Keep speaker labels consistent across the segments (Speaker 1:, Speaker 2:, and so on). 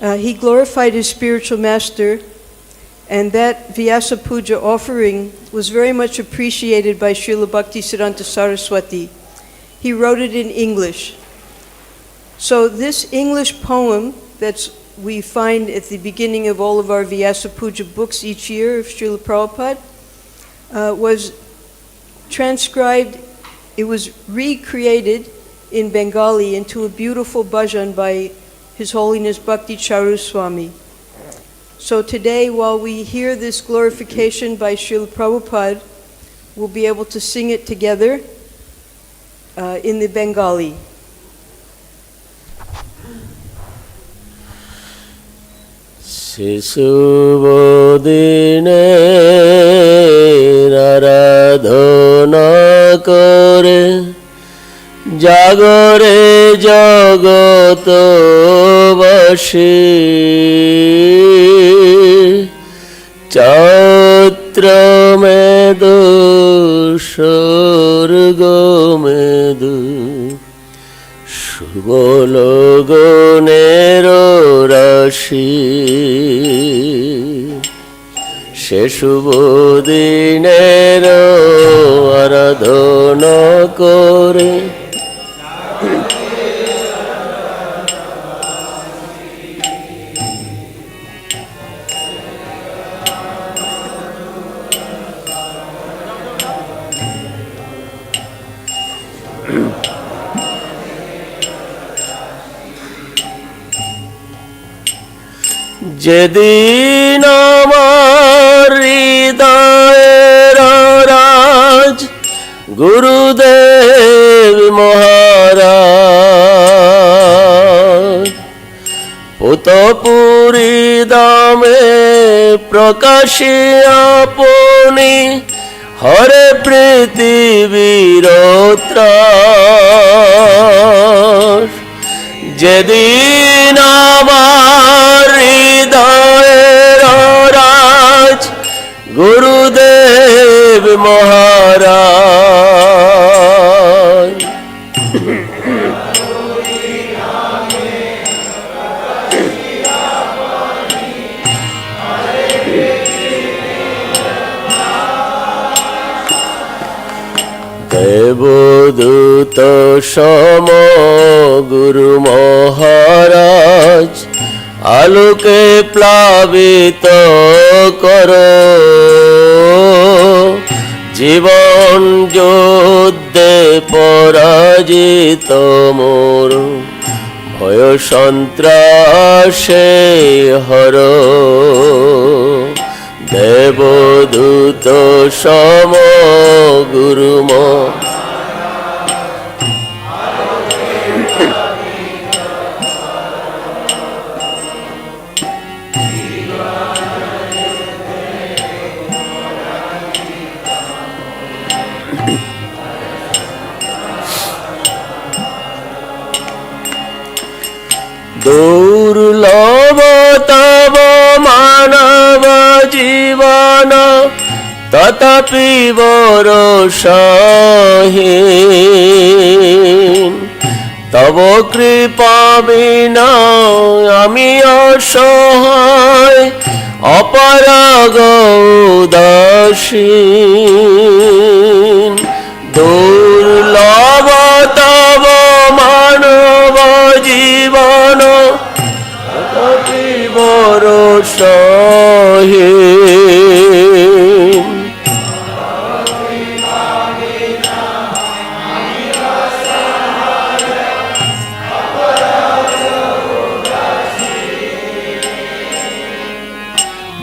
Speaker 1: He glorified his spiritual master, and that Vyasa Puja offering was very much appreciated by Srila Bhaktisiddhanta Saraswati. He wrote it in English. So this English poem that we find at the beginning of all of our Vyasa Puja books each year of Srila Prabhupada was transcribed, it was recreated in Bengali into a beautiful bhajan by His Holiness Bhakti Charu Swami. So today, while we hear this glorification by Srila Prabhupada, we'll be able to sing it together in the Bengali.
Speaker 2: শিশুবদিনে আরাধনা করে জাগরে জগতবাসী চৈত্র মেদু স্বর্গ মেদু শুভল গুণের রাশি সে শুভ দিনের আরাধনা করে যেদিন আমার হৃদয়ের রাজ গুরুদেব মহারাজ পুতপুরী দামে প্রকাশিয়া আপনি হরে পৃথিবীর ত্রাস যেদিন আমার হৃদয়ের রাজ গুরুদেব মহারাজ দেবদূত সম গুরু মহারাজ আলোকে প্লাবিত কর জীবন যুদ্ধে পরাজিত মোর ভয় সন্ত্রাসে হর দেবদূত সম গুরু দুর্লভ তব মানব জীবন তথাপি ভরসাহীন তব কৃপা বিনা আমি অসহায় অপরাগ উদাসীন দুর্লভ তব মানব জীবন তথাপি ভরসাহীন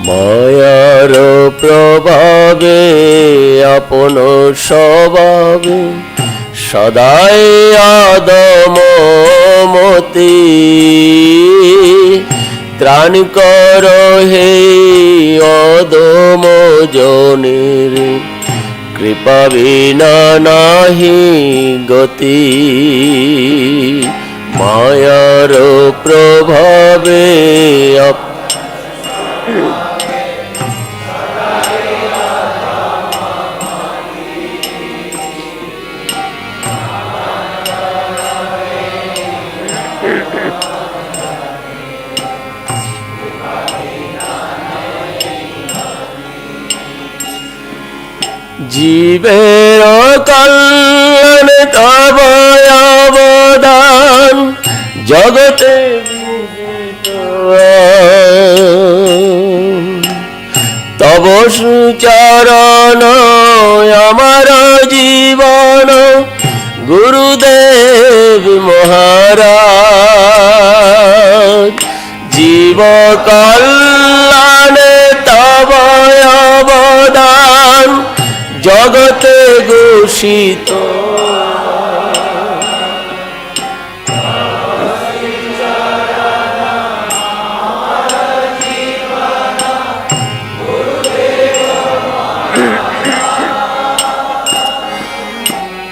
Speaker 2: মায়ার প্রভাবে আপন স্বভাবে সদাই আদম মতি ত্রাণ কর হে অদম জনের কৃপা বিনা নাহি গতি মায়ার প্রভাবে জীবের কল্যাণে তব অবদান জগতে বিদিত। তব চরণ আমার জীবন গুরুদেব মহারাজ। জীব কল্যাণে তব অবদান জগতে ঘোষিত।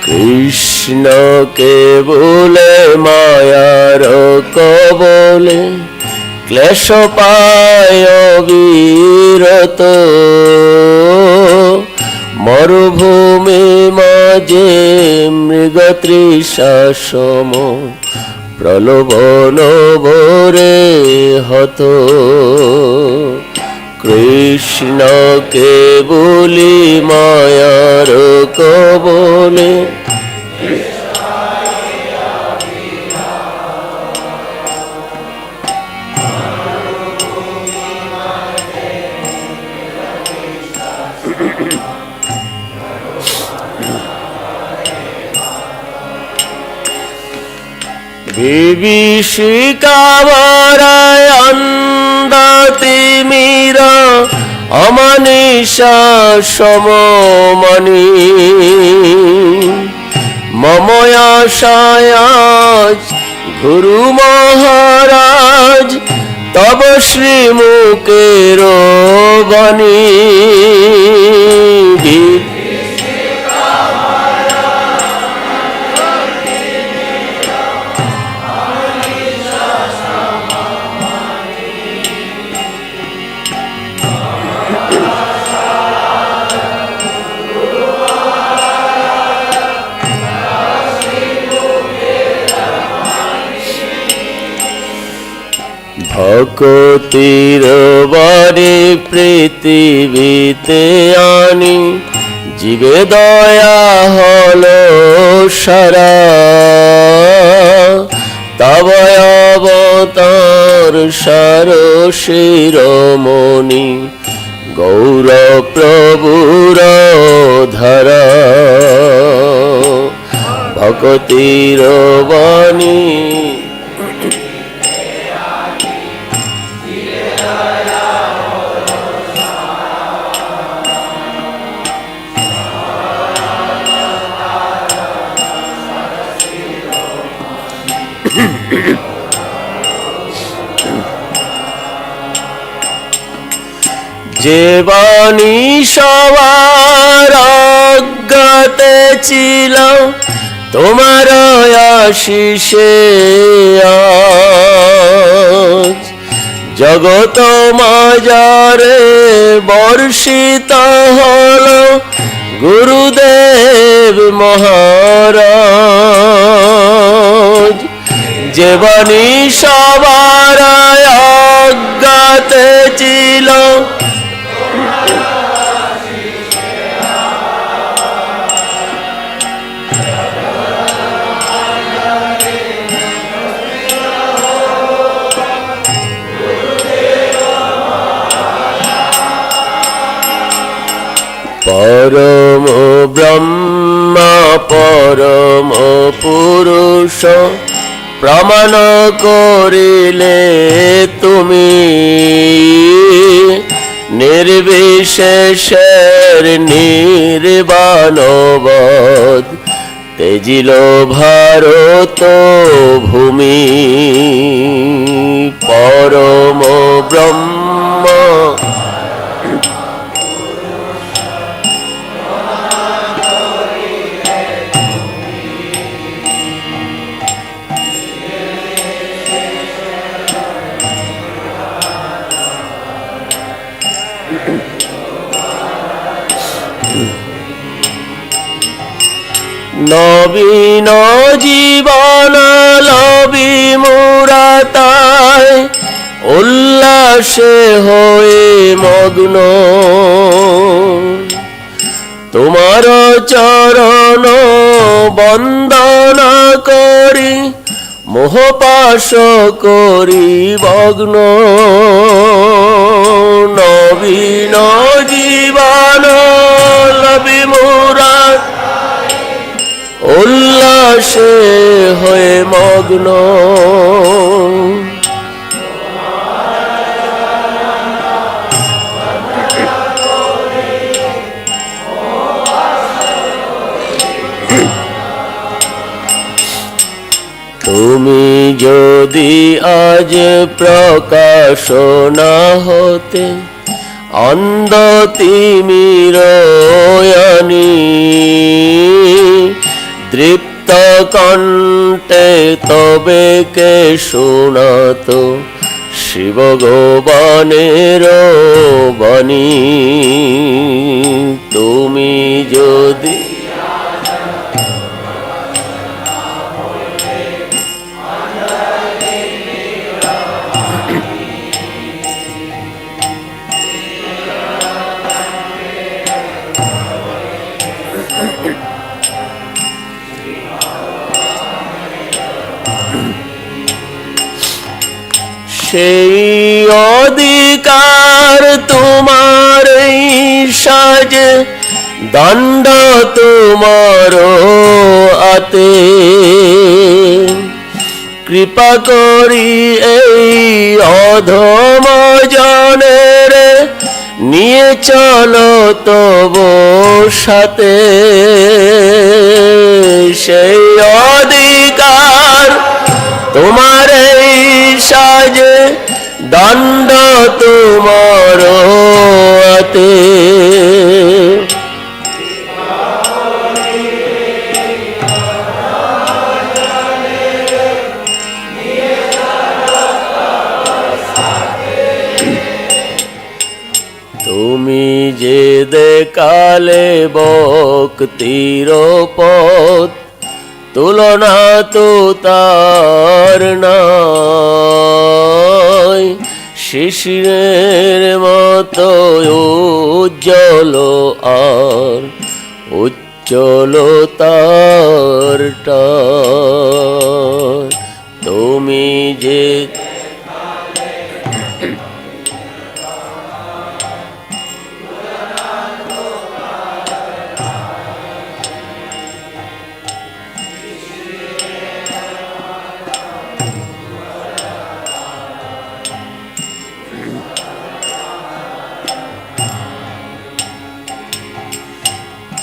Speaker 2: কৃষ্ণকে বলে মায়ার কবলে ক্লেশ পায় বিরত। মরুভূমি মাঝে মৃগতৃষা সম প্রলোভন ভরে হত। কৃষ্ণকে বলি মায়ার কবলে বিভীষিকাবরায় অন্ধ তিমির অমনীষা সমমণি। মম আশায় গুরু মহারাজ তব শ্রীমুখের বাণী। ভকতির বাড়ি পৃথিবীতে আনি জীবে দয়া হলো সারা। তব অবতার সার শিরোমণি গৌর প্রভুর ধারা। ভকতির বাণী যে বাণী সবার অজ্ঞাতে ছিল তোমার আশিসে আজ জগত মাজারে বর্ষিত হল গুরুদেব মহারাজ। যে বাণী সবার অজ্ঞাতে ছিল পরম ব্রহ্মা পরম পুরুষ প্রমাণ করিলে তুমি। নির্বিশেষের নির্বাণবদ তেজিল ভারত ভূমি। পরম ব্রহ্ম নবীন জীবন লবি মুরাতায় উল্লাসে হয়ে মগ্ন। তোমার চরণ বন্দনা করি মোহপাশ করি ভগ্ন নবীন জীবন লবি মোরা উল্লাসে হয়ে মগ্ন তুমি যদি আজ প্রকাশ না হতে অন্ধ তিমিরয়ানি দৃপ্ত কণ্ঠে তবে কে শোনাত শিব গোবানের বাণী তুমি যদি সেই অধিকার তোমার সাজে দণ্ড তোমার আতে কৃপা করি এই অধম জনের নিয়ে চলো তব সাথে সেই অধিকার তোমার সাজে দণ্ড তোমার হাতে তুমি যে দেখালে ভক্তির পথ তুলনা তো তার নাই শিশিরের মতো উজ্জ্বল আর উজ্জ্বল তারটা তুমি যে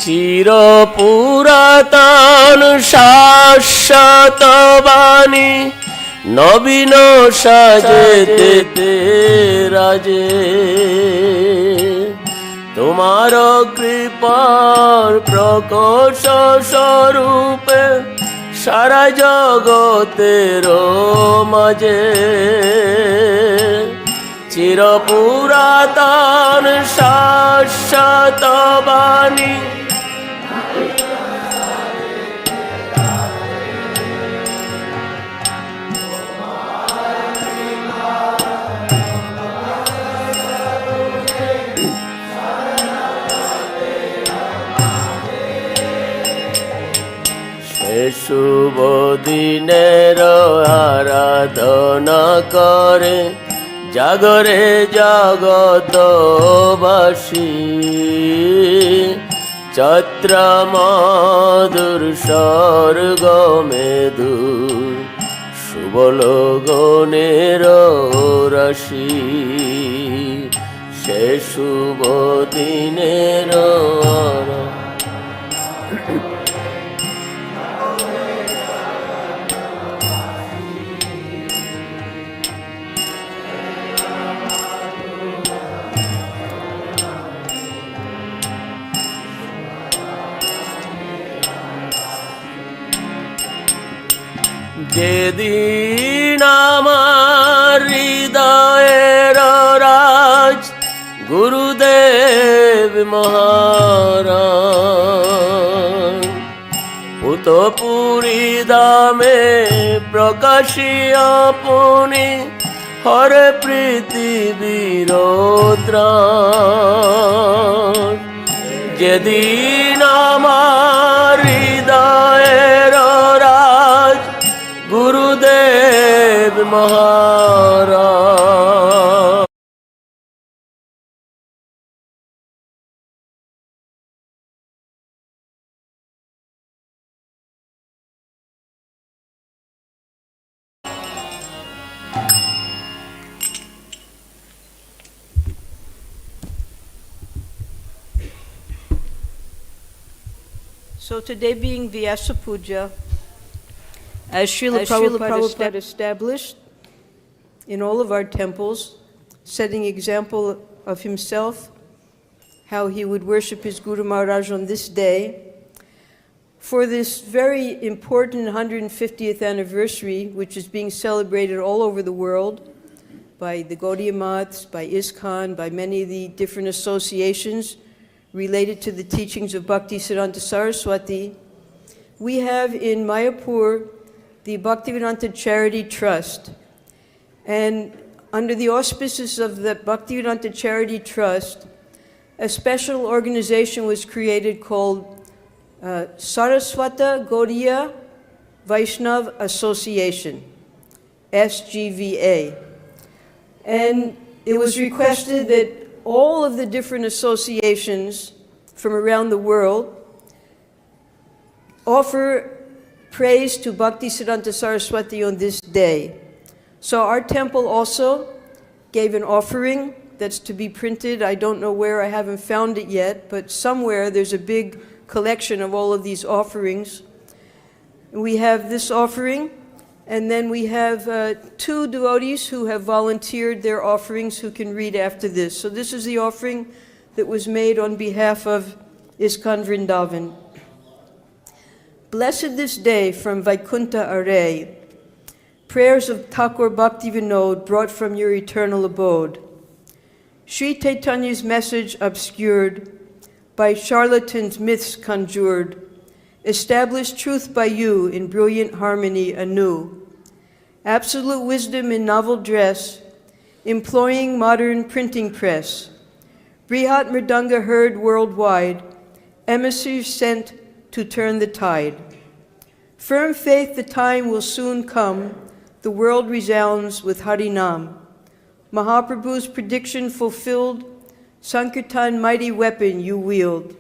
Speaker 2: চির পুরাতন শাশ্বত বাণী নবীন সাজেতে রাজে তোমার কৃপার প্রকোশ স্বরূপে সারা জগতের মাঝে চির পুরাতন শাশ্বত বাণী শুভ দিনের আরাধনা করে জাগরে জগতবাসী চৈত্র মধুর স্বর্গ মেধু শুভল গণের রাশি সে শুভ দিনের যেদিন আমার হৃদয়ের রাজ গুরুদেব মহারাজ পুতপুরী দামে প্রকাশিয়া পুনি হরে পৃথিবীর ত্রাণ যে যেদিন আমার হৃদয়ের রাজ গুরুদেব মহারাজ।
Speaker 1: So today being Vyasa Puja, as Srila Prabhupada established in all of our temples, setting example of himself, how he would worship his Guru Maharaj on this day, for this very important 150th anniversary, which is being celebrated all over the world by the Gaudiya Maths, by ISKCON, by many of the different associations related to the teachings of Bhaktisidhanta Sarasvati, we have in Mayapur the Bhaktivedanta Charity Trust. And under the auspices of the Bhaktivedanta Charity Trust, a special organization was created called Sarasvata Gaudiya Vaishnav Association, SGVA. And it was requested that all of the different associations from around the world offer praise to Bhaktisiddhanta Saraswati on this day. So our temple also gave an offering that's to be printed. I don't know where, I haven't found it yet, but somewhere there's a big collection of all of these offerings. We have this offering, and then we have two devotees who have volunteered their offerings who can read after this. So this is the offering that was made on behalf of ISKCON Vrindavan. Blessed this day from Vaikuntha Array, prayers of Thakur Bhakti Vinod brought from your eternal abode. Sri Chaitanya's message obscured, by charlatans myths conjured, establish truth by you in brilliant harmony anew. Absolute wisdom in novel dress, employing modern printing press. Brihat Mridanga heard worldwide, emissaries sent to turn the tide. Firm faith the time will soon come, the world resounds with Harinam. Mahaprabhu's prediction fulfilled, Sankirtan mighty weapon you wield.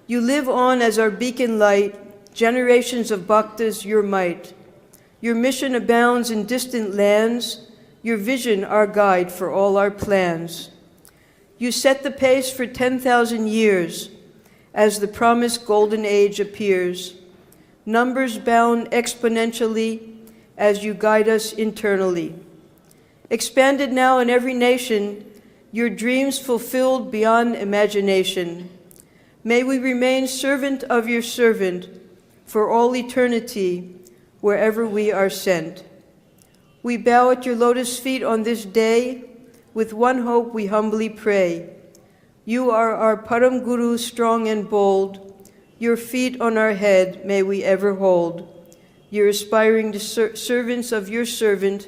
Speaker 1: You live on as our beacon light, generations of bhaktas your might. Your mission abounds in distant lands, your vision our guide for all our plans. You set the pace for 10,000 years, as the promised golden age appears. Numbers bound exponentially, as you guide us internally. Expanded now in every nation, your dreams fulfilled beyond imagination. May we remain servant of your servant for all eternity, wherever we are sent. We bow at your lotus feet on this day. With one hope we humbly pray. You are our Param Guru, strong and bold. Your feet on our head may we ever hold. Your aspiring servants of your servant,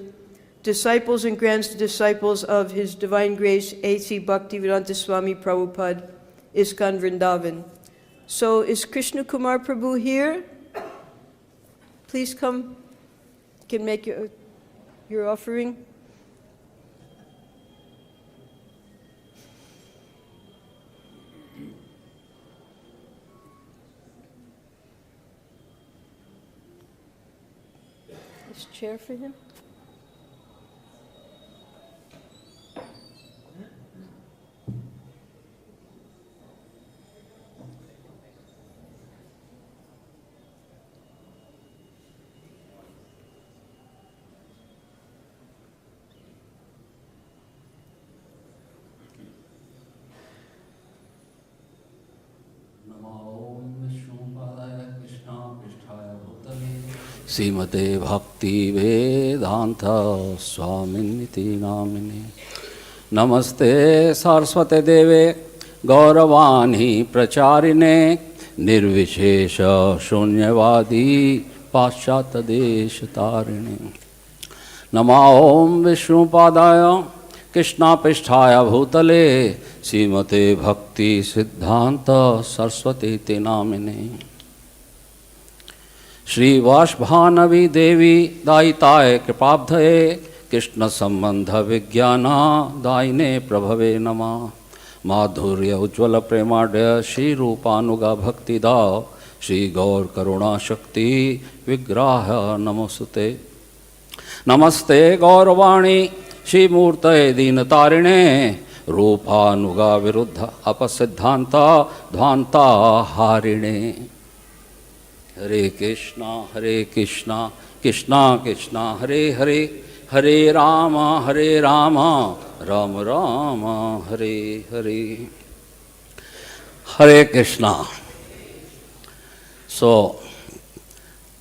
Speaker 1: disciples and grand-disciples of His Divine Grace, A.C. Bhaktivedanta Swami Prabhupada, ISKCON Vrindavan. So is Krishna Kumar Prabhu here? Please come. You can make your offering. This chair for him.
Speaker 3: श्रीमते भक्ति वेदांत स्वामिनिति नामिने नमस्ते सरस्वते देवे गौरवाणी प्रचारिणे निर्विशेष शून्यवादी पाश्चात्य देश तारिणे नमो विष्णुपादाय कृष्णा पृष्ठाय भूतले श्रीमते भक्ति सिद्धांत सरस्वती ते नामिने श्री वाष्भानवी देवी दायिताय कृपाब्धये कृष्ण संबंध विज्ञान दायिने प्रभवे नमः माधुर्य उज्ज्वल प्रेमाढ्य श्री रूपानुगा भक्तिदा श्री गौर करुणा शक्ति विग्रह नमोस्तुते नमस्ते गौरवाणी श्री मूर्तये दीनतारिणे रूपानुगा विरुद्ध अपसिद्धांत ध्वांता हारिणे हरे Krishna Krishna Krishna Hare Hare Hare Ram Ram Ram Hare Hare Hare Krishna. So,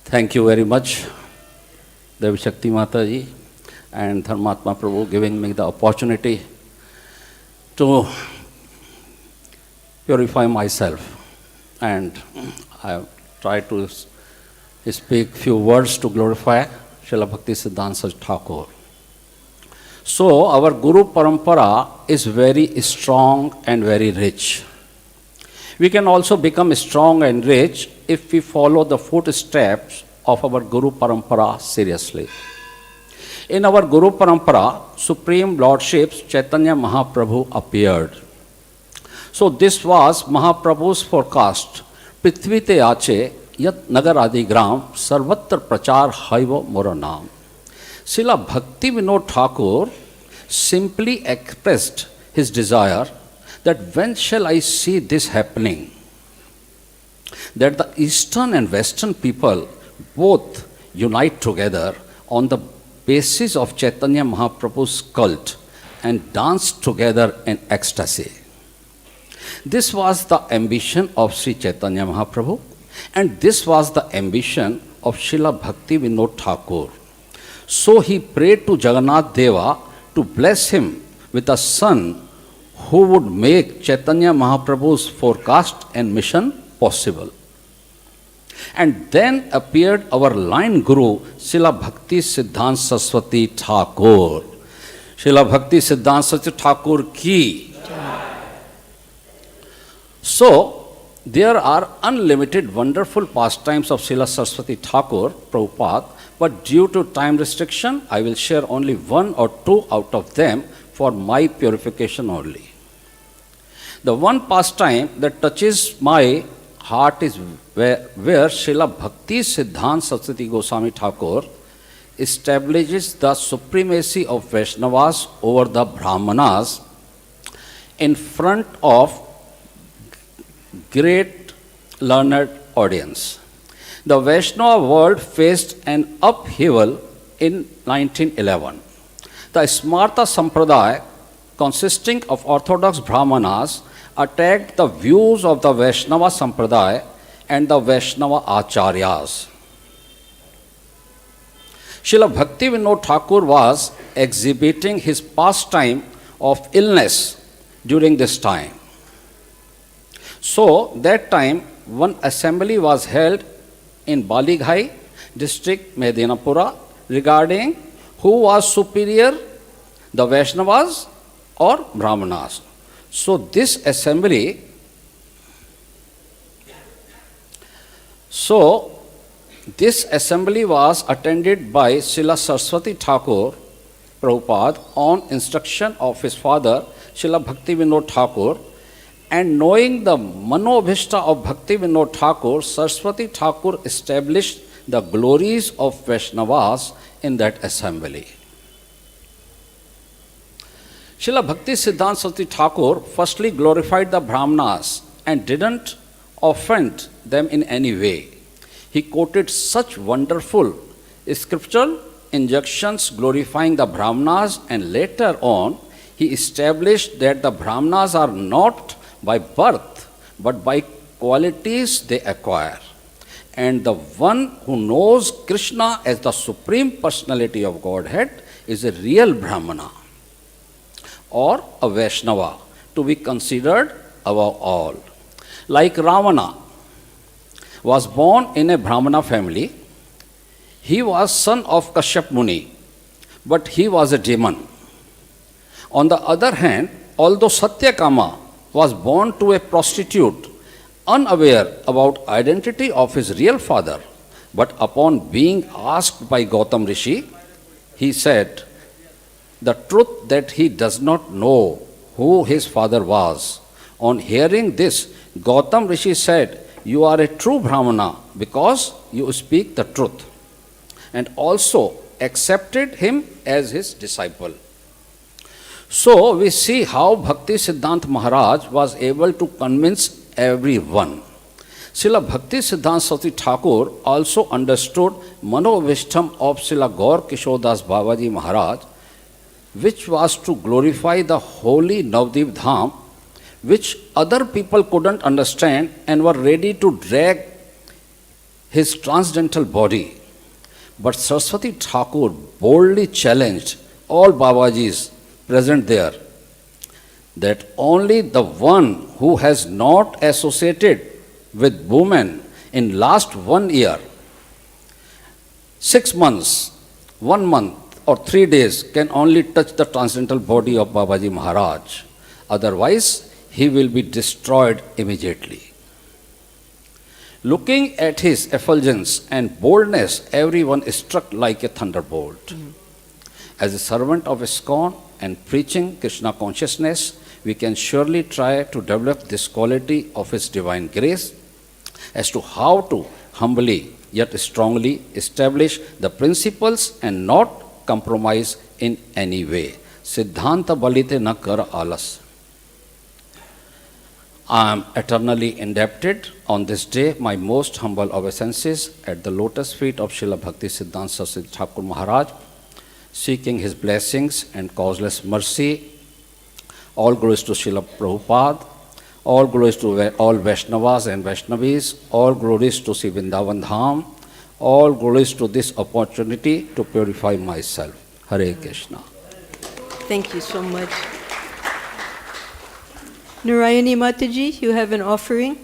Speaker 3: thank you very much, Devi Shakti Mataji and Dharmatma Prabhu, giving me the opportunity to purify myself, and I try to speak few words to glorify Srila Bhaktisidhanta Thakur. So, our Guru Parampara is very strong and very rich. We can also become strong and rich if we follow the footsteps of our Guru Parampara seriously. In our Guru Parampara, Supreme Lordship Chaitanya Mahaprabhu appeared. So this was Mahaprabhu's forecast. Prithvi te ache yat nagar adi gram sarvatra prachar haiva mora naam. Srila Bhakti Vinod Thakur simply expressed his desire that when shall I see this happening? That the Eastern and Western people both unite together on the basis of Chaitanya Mahaprabhu's cult and dance together in ecstasy. This was the ambition of Sri Chaitanya Mahaprabhu, and this was the ambition of Srila Bhakti Vinod Thakur. So he prayed to Jagannath Deva to bless him with a son who would make Chaitanya Mahaprabhu's forecast and mission possible. And then appeared our line guru, Srila Bhaktisiddhanta Saraswati Thakur. Srila Bhaktisiddhanta Saraswati Thakur ki. So, there are unlimited wonderful pastimes of Srila Saraswati Thakur, Prabhupada, but due to time restriction, I will share only one or two out of them for my purification only. The one pastime that touches my heart is where Srila Bhaktisiddhanta Saraswati Goswami Thakur establishes the supremacy of Vaishnavas over the Brahmanas in front of great learned audience. The Vaishnava world faced an upheaval in 1911. The Smarta Sampradaya, consisting of Orthodox Brahmanas, attacked the views of the Vaishnava Sampradaya and the Vaishnava Acharyas. Srila Bhakti Vinod Thakur was exhibiting his pastime of illness during this time. So, that time, one assembly was held in Balighai district, Medinapura, regarding who was superior, the Vaishnavas or Brahmanas. So, this assembly was attended by Srila Saraswati Thakur, Prabhupada, on instruction of his father, Srila Bhakti Vinod Thakur. And knowing the Manobhishta of Bhakti Vinod Thakur, Saraswati Thakur established the glories of Vaishnavas in that assembly. Srila Bhaktisiddhanta Saraswati Thakur firstly glorified the Brahmanas and didn't offend them in any way. He quoted such wonderful scriptural injunctions glorifying the Brahmanas, and later on he established that the Brahmanas are not by birth but by qualities they acquire. And the one who knows Krishna as the Supreme Personality of Godhead is a real Brahmana or a Vaishnava to be considered above all. Like Ravana was born in a Brahmana family, he was son of Kashyap Muni, but he was a demon. On the other hand, although Satyakama was born to a prostitute, unaware about identity of his real father, but upon being asked by Gautam Rishi, he said the truth that he does not know who his father was. On hearing this, Gautam Rishi said, "You are a true Brahmana because you speak the truth," and also accepted him as his disciple. So we see how Bhaktisiddhanta Maharaj was able to convince everyone. Srila Bhaktisiddhanta Saraswati Thakur also understood Manovishtam of Srila Gaur Kishodas Babaji Maharaj, which was to glorify the holy Navdeep Dham, which other people couldn't understand and were ready to drag his transcendental body. But Saraswati Thakur boldly challenged all Babajis present there that only the one who has not associated with women in last 1 year, 6 months, 1 month or 3 days can only touch the transcendental body of Babaji Maharaj. Otherwise, he will be destroyed immediately. Looking at his effulgence and boldness, everyone is struck like a thunderbolt. As a servant of ISKCON and preaching Krishna consciousness, we can surely try to develop this quality of His divine grace as to how to humbly yet strongly establish the principles and not compromise in any way. Siddhanta balite na kar alas. I am eternally indebted on this day my most humble obeisances at the lotus feet of Srila Bhaktisiddhanta Saraswati Thakur Maharaj, seeking his blessings and causeless mercy. All glories to Srila Prabhupada, all glories to all Vaishnavas and Vaishnavis, all glories to Sri Vrindavan Dham, all glories to this opportunity to purify myself. Hare Krishna.
Speaker 1: Thank you so much. Narayani Mataji, you have an offering?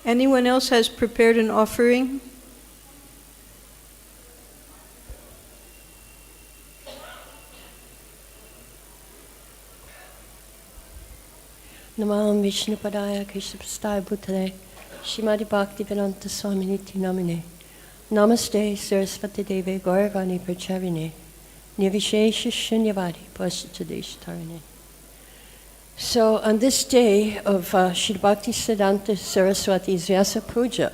Speaker 1: Anyone else has prepared an offering?
Speaker 4: Namam Vishnupadaya Krishnaprasthaya Bhutale Shrimati Bhaktivedanta Swaminiti Namine Namaste Sarasvati Deve Gaurvani Pracharine Nirvishesha Shunyavadi Pasitadeshtarine. So on this day of Srila Bhaktisiddhanta Saraswati's Vyasa Puja,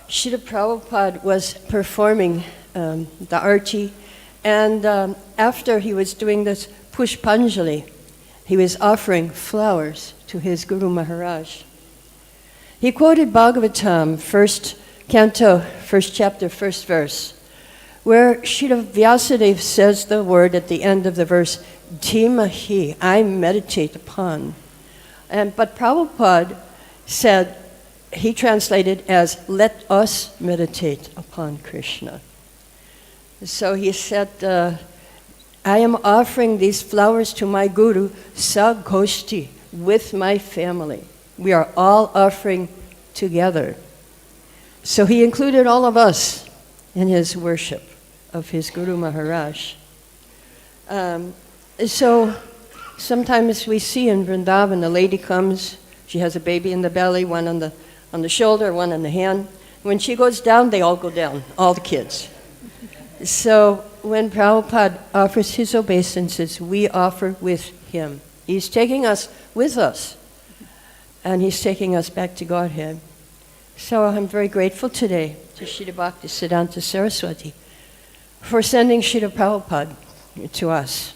Speaker 4: Srila Prabhupada was performing the arti, and after he was doing this Pushpanjali, he was offering flowers to his Guru Maharaj. He quoted Bhagavatam, first canto, first chapter, first verse, where Srila Vyasadeva says the word at the end of the verse, Dhimahi, I meditate upon. But Prabhupada said, he translated as, let us meditate upon Krishna. So he said, I am offering these flowers to my Guru, Sagoshti, with my family. We are all offering together. So he included all of us in his worship of his Guru Maharaj. So sometimes we see in Vrindavan, a lady comes, she has a baby in the belly, one on the shoulder, one on the hand. When she goes down, they all go down, all the kids. So when Prabhupada offers his obeisances, we offer with him. He's taking us with us, and he's taking us back to Godhead. So I'm very grateful today to Srila Bhaktisiddhanta Saraswati for sending Srila Prabhupada to us.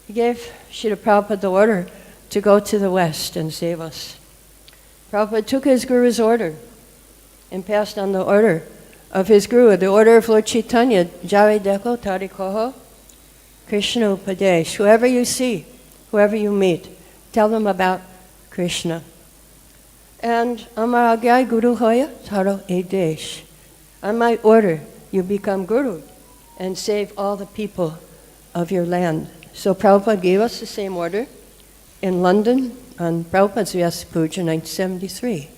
Speaker 4: He gave Srila Prabhupada the order to go to the West and save us. Prabhupada took his Guru's order and passed on the order of his Guru, the order of Lord Chaitanya, Jare Deko Tarikoho, Krishna Upadesh. Whoever you see, whoever you meet, tell them about Krishna. And Amar Agyai Guru Hoya Taro Edesh. On my order, you become Guru and save all the people of your land. So Prabhupada gave us the same order in London on Prabhupada's Vyasa Puja 1973.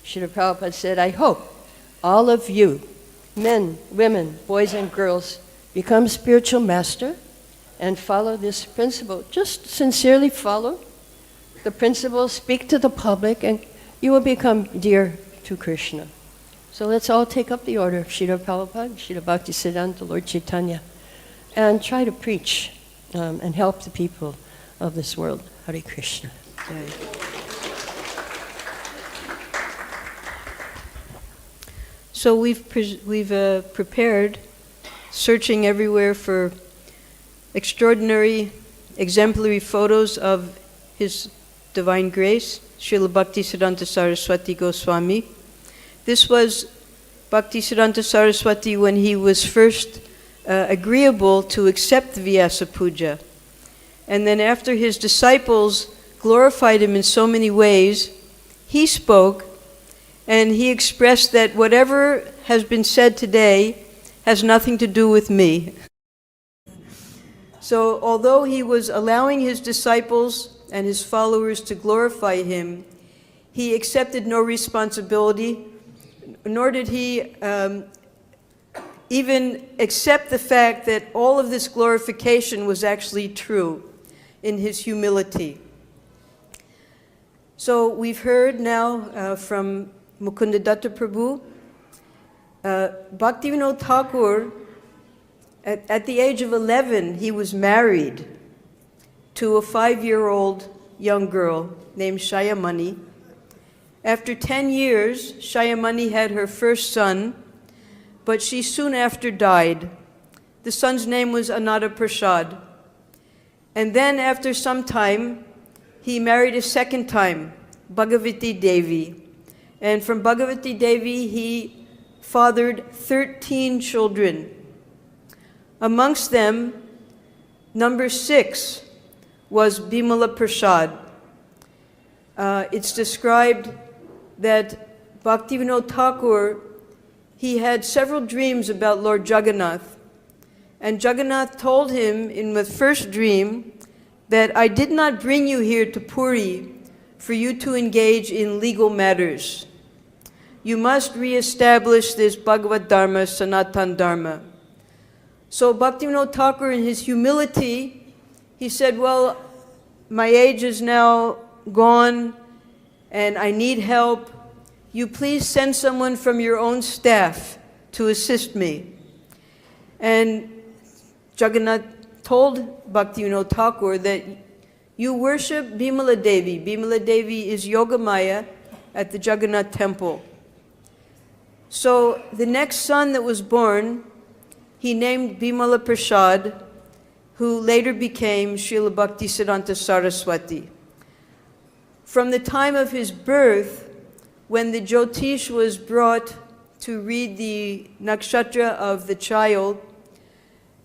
Speaker 4: Srila Prabhupada said, I hope all of you, men, women, boys and girls, become spiritual master and follow this principle. Just sincerely follow the principle, speak to the public, and you will become dear to Krishna. So let's all take up the order of Srila Prabhupada, Srila Bhaktisiddhanta, Lord Chaitanya, and try to preach and help the people of this world. Hare Krishna. Jai.
Speaker 1: So we've prepared, searching everywhere for extraordinary, exemplary photos of His Divine Grace, Srila Bhaktisiddhanta Saraswati Goswami. This was Bhaktisiddhanta Saraswati when he was first agreeable to accept Vyasa Puja. And then after his disciples glorified him in so many ways, he spoke and he expressed that whatever has been said today has nothing to do with me. So although he was allowing his disciples and his followers to glorify him, he accepted no responsibility, nor did he even accept the fact that all of this glorification was actually true in his humility. So we've heard now from Mukunda Datta Prabhu. Bhaktivinoda Thakur, at the age of 11, he was married to a 5-year-old young girl named Shayamani. After 10 years, Shayamani had her first son, but she soon after died. The son's name was Anada Prasad. And then after some time, he married a second time, Bhagavati Devi. And from Bhagavati Devi, he fathered 13 children. Amongst them, number 6 was Bimala Prasad. It's described that Bhaktivinoda Thakur, he had several dreams about Lord Jagannath. And Jagannath told him in the first dream that I did not bring you here to Puri for you to engage in legal matters. You must reestablish this Bhagavad Dharma, Sanatan Dharma. So Bhaktivinoda Thakur, in his humility, he said, well, my age is now gone and I need help. You please send someone from your own staff to assist me. And Jagannath told Bhaktivinoda Thakur that you worship Bimala Devi. Bimala Devi is Yogamaya at the Jagannath temple. So the next son that was born, he named Bimala Prasad, who later became Srila Bhaktisiddhanta Saraswati. From the time of his birth, when the Jyotish was brought to read the nakshatra of the child,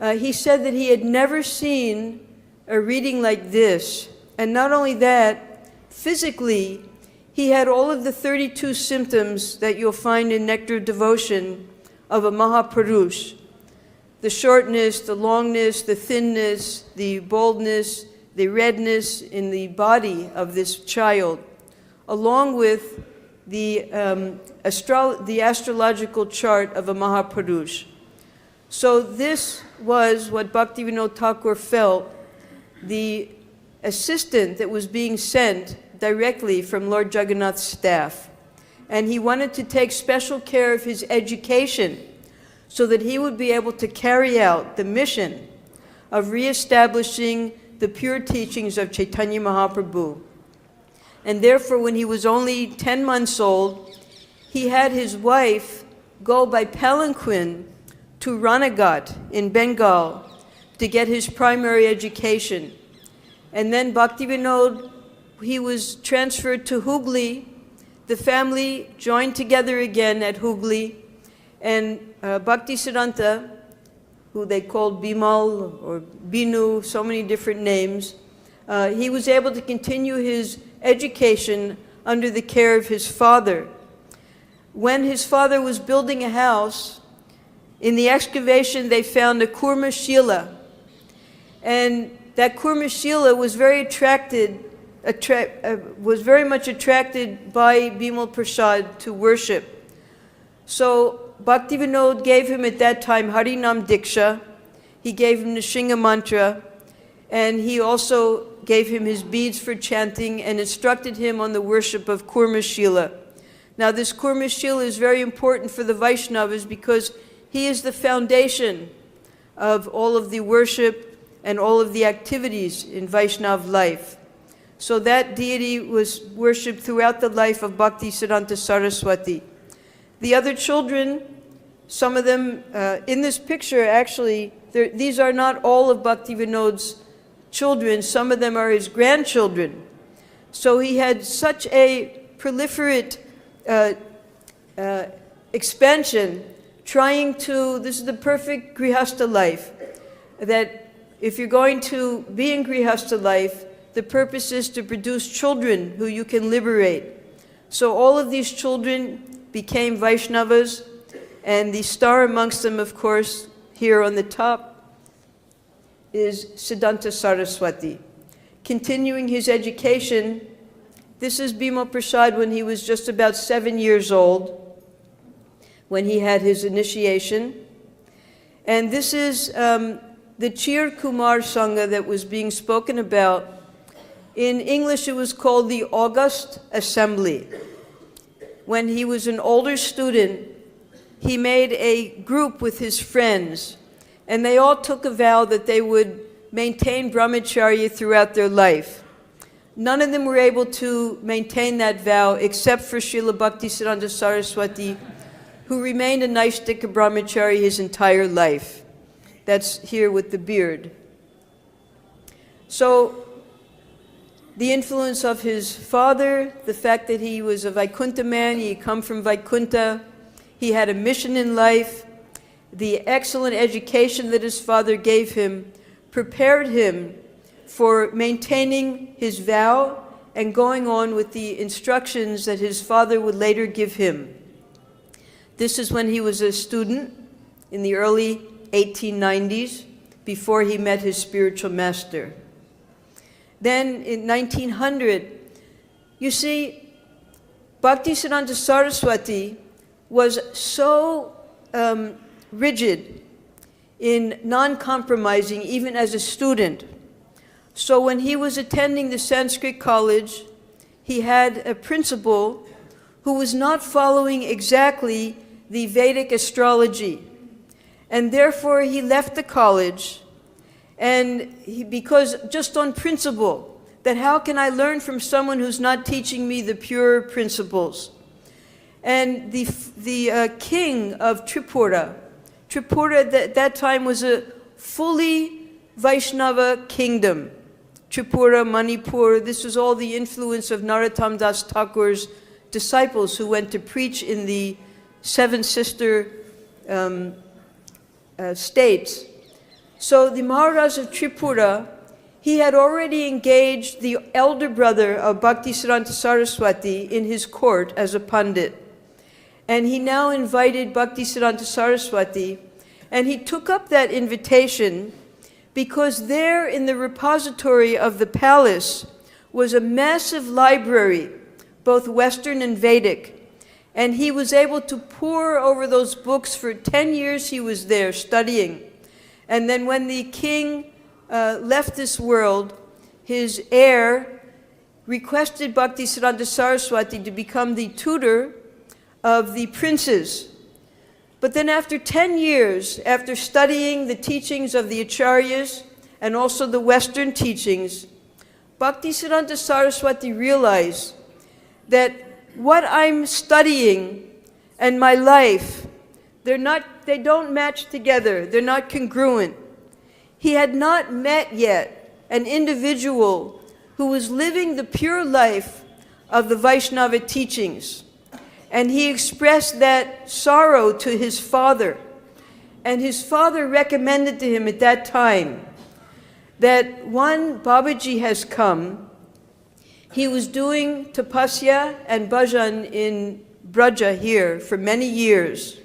Speaker 1: he said that he had never seen a reading like this. And not only that, physically, he had all of the 32 symptoms that you'll find in Nectar of Devotion of a Mahapurush. The shortness, the longness, the thinness, the boldness, the redness in the body of this child, along with the astrological chart of a Mahapurush. So this was what Bhaktivinoda Thakur felt, the assistant that was being sent directly from Lord Jagannath's staff. And he wanted to take special care of his education so that he would be able to carry out the mission of reestablishing the pure teachings of Chaitanya Mahaprabhu. And therefore, when he was only 10 months old, he had his wife go by palanquin to Ranagat in Bengal to get his primary education. And then Bhaktivinoda, he was transferred to Hooghly. The family joined together again at Hooghly, and Bhaktisiddhanta, who they called Bimal or Binu, so many different names, he was able to continue his education under the care of his father. When his father was building a house, in the excavation they found a Kurma Shila, and that Kurma Shila was very much attracted by Bimal Prasad to worship. So Bhaktivinoda gave him at that time Harinam Diksha, He gave him the Shinga mantra, and he also gave him his beads for chanting and instructed him on the worship of Kurma Shila. Now this Kurma Shila is very important for the Vaishnavas because he is the foundation of all of the worship and all of the activities in Vaishnav life. So that deity was worshipped throughout the life of Bhaktisiddhanta Saraswati. The other children, some of them in this picture actually, these are not all of Bhaktivinoda's children, some of them are his grandchildren. So he had such a proliferate expansion, trying to, this is the perfect Grihastha life, that if you're going to be in Grihastha life, the purpose is to produce children who you can liberate. So all of these children became Vaishnavas, and the star amongst them, of course, here on the top, is Siddhanta Saraswati. Continuing his education, this is Bhima Prasad when he was just about 7 years old, when he had his initiation. And this is the Chir Kumar Sangha that was being spoken about. In English, it was called the August Assembly. When he was an older student, he made a group with his friends, and they all took a vow that they would maintain brahmacharya throughout their life. None of them were able to maintain that vow except for Srila Bhaktisiddhanta Saraswati, who remained a Naistika brahmachari his entire life. That's here with the beard. So, the influence of his father, the fact that he was a Vaikuntha man, he had come from Vaikuntha, he had a mission in life, the excellent education that his father gave him prepared him for maintaining his vow and going on with the instructions that his father would later give him. This is when he was a student in the early 1890s, before he met his spiritual master. Then in 1900, you see, Bhaktisiddhanta Saraswati was so rigid in non-compromising, even as a student. So when he was attending the Sanskrit college, he had a principal who was not following exactly the Vedic astrology. And therefore he left the college, and because just on principle, that how can I learn from someone who's not teaching me the pure principles? And the king of Tripura at that time was a fully Vaishnava kingdom. Tripura, Manipur, this was all the influence of Narottam Das Thakur's disciples who went to preach in the seven sister states. So the Maharaj of Tripura, he had already engaged the elder brother of Bhaktisiddhanta Saraswati in his court as a pandit. And he now invited Bhaktisiddhanta Saraswati, and he took up that invitation because there in the repository of the palace was a massive library, both Western and Vedic. And he was able to pore over those books for 10 years he was there studying. And then when the king left this world, his heir requested Bhaktisiddhanta Saraswati to become the tutor of the princes. But then after 10 years, after studying the teachings of the acharyas and also the Western teachings, Bhaktisiddhanta Saraswati realized that what I'm studying and my life, they don't match together, they're not congruent. He had not met yet an individual who was living the pure life of the Vaishnava teachings. And he expressed that sorrow to his father. And his father recommended to him at that time that one Babaji has come. He was doing tapasya and bhajan in Braja here for many years.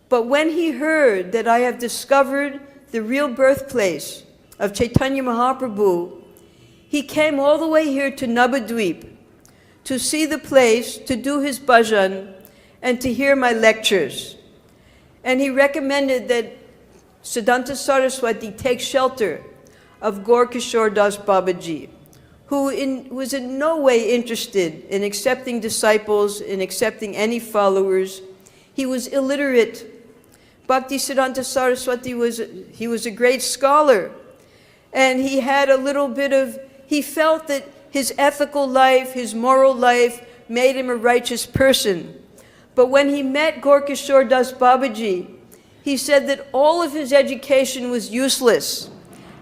Speaker 1: But when he heard that I have discovered the real birthplace of Chaitanya Mahaprabhu, he came all the way here to Navadvip to see the place, to do his bhajan, and to hear my lectures. And he recommended that Siddhanta Saraswati takes shelter of Gaur Kishore Das Babaji, who was in no way interested in accepting disciples, in accepting any followers. He was illiterate. Bhaktisiddhanta Saraswati was a great scholar, and he had a little bit of, he felt that his ethical life, his moral life, made him a righteous person. But when he met Gaur Kishore Das Babaji, he said that all of his education was useless.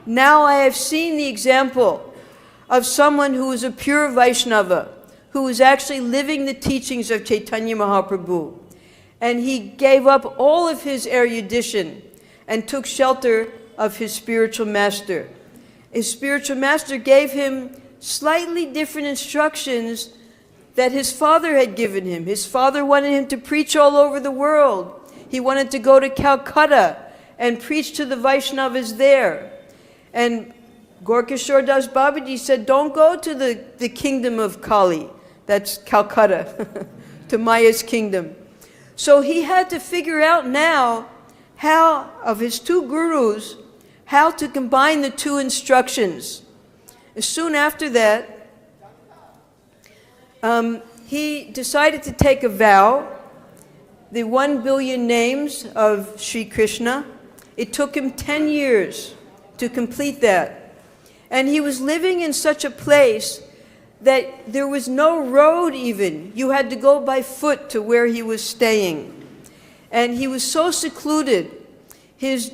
Speaker 1: Now I have seen the example of someone who was a pure Vaishnava, who was actually living the teachings of Chaitanya Mahaprabhu. And he gave up all of his erudition and took shelter of his spiritual master. His spiritual master gave him slightly different instructions that his father had given him. His father wanted him to preach all over the world. He wanted to go to Calcutta and preach to the Vaishnavas there. And Gaur Kishore Das Babaji said, don't go to the kingdom of Kali, that's Calcutta, to Maya's kingdom. So he had to figure out now how, of his two gurus, how to combine the two instructions. Soon after that, he decided to take a vow, the 1 billion names of Sri Krishna. It took him 10 years to complete that. And he was living in such a place that there was no road even. You had to go by foot to where he was staying. And he was so secluded. His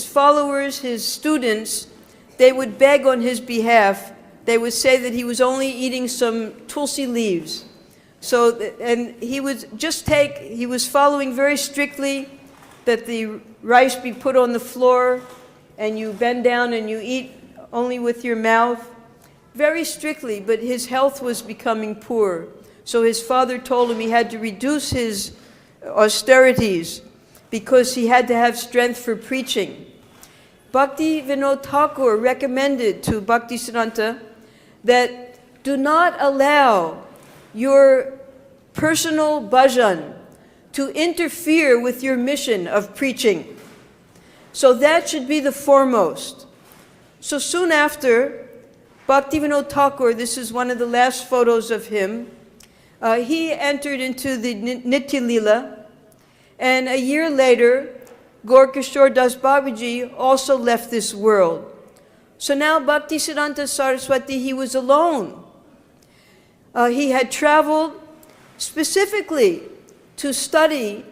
Speaker 1: followers, his students, they would beg on his behalf. They would say that he was only eating some tulsi leaves. So, and he was following very strictly that the rice be put on the floor and you bend down and you eat only with your mouth. Very strictly, but his health was becoming poor. So his father told him he had to reduce his austerities because he had to have strength for preaching. Bhakti Vinod Thakur recommended to Bhaktisiddhanta that do not allow your personal bhajan to interfere with your mission of preaching. So that should be the foremost. So soon after, Bhaktivinoda Thakur, this is one of the last photos of him, he entered into the Nitya Lila, and a year later, Gaur Kishore Das Babaji also left this world. So now Bhaktisiddhanta Saraswati, he was alone. He had traveled specifically to study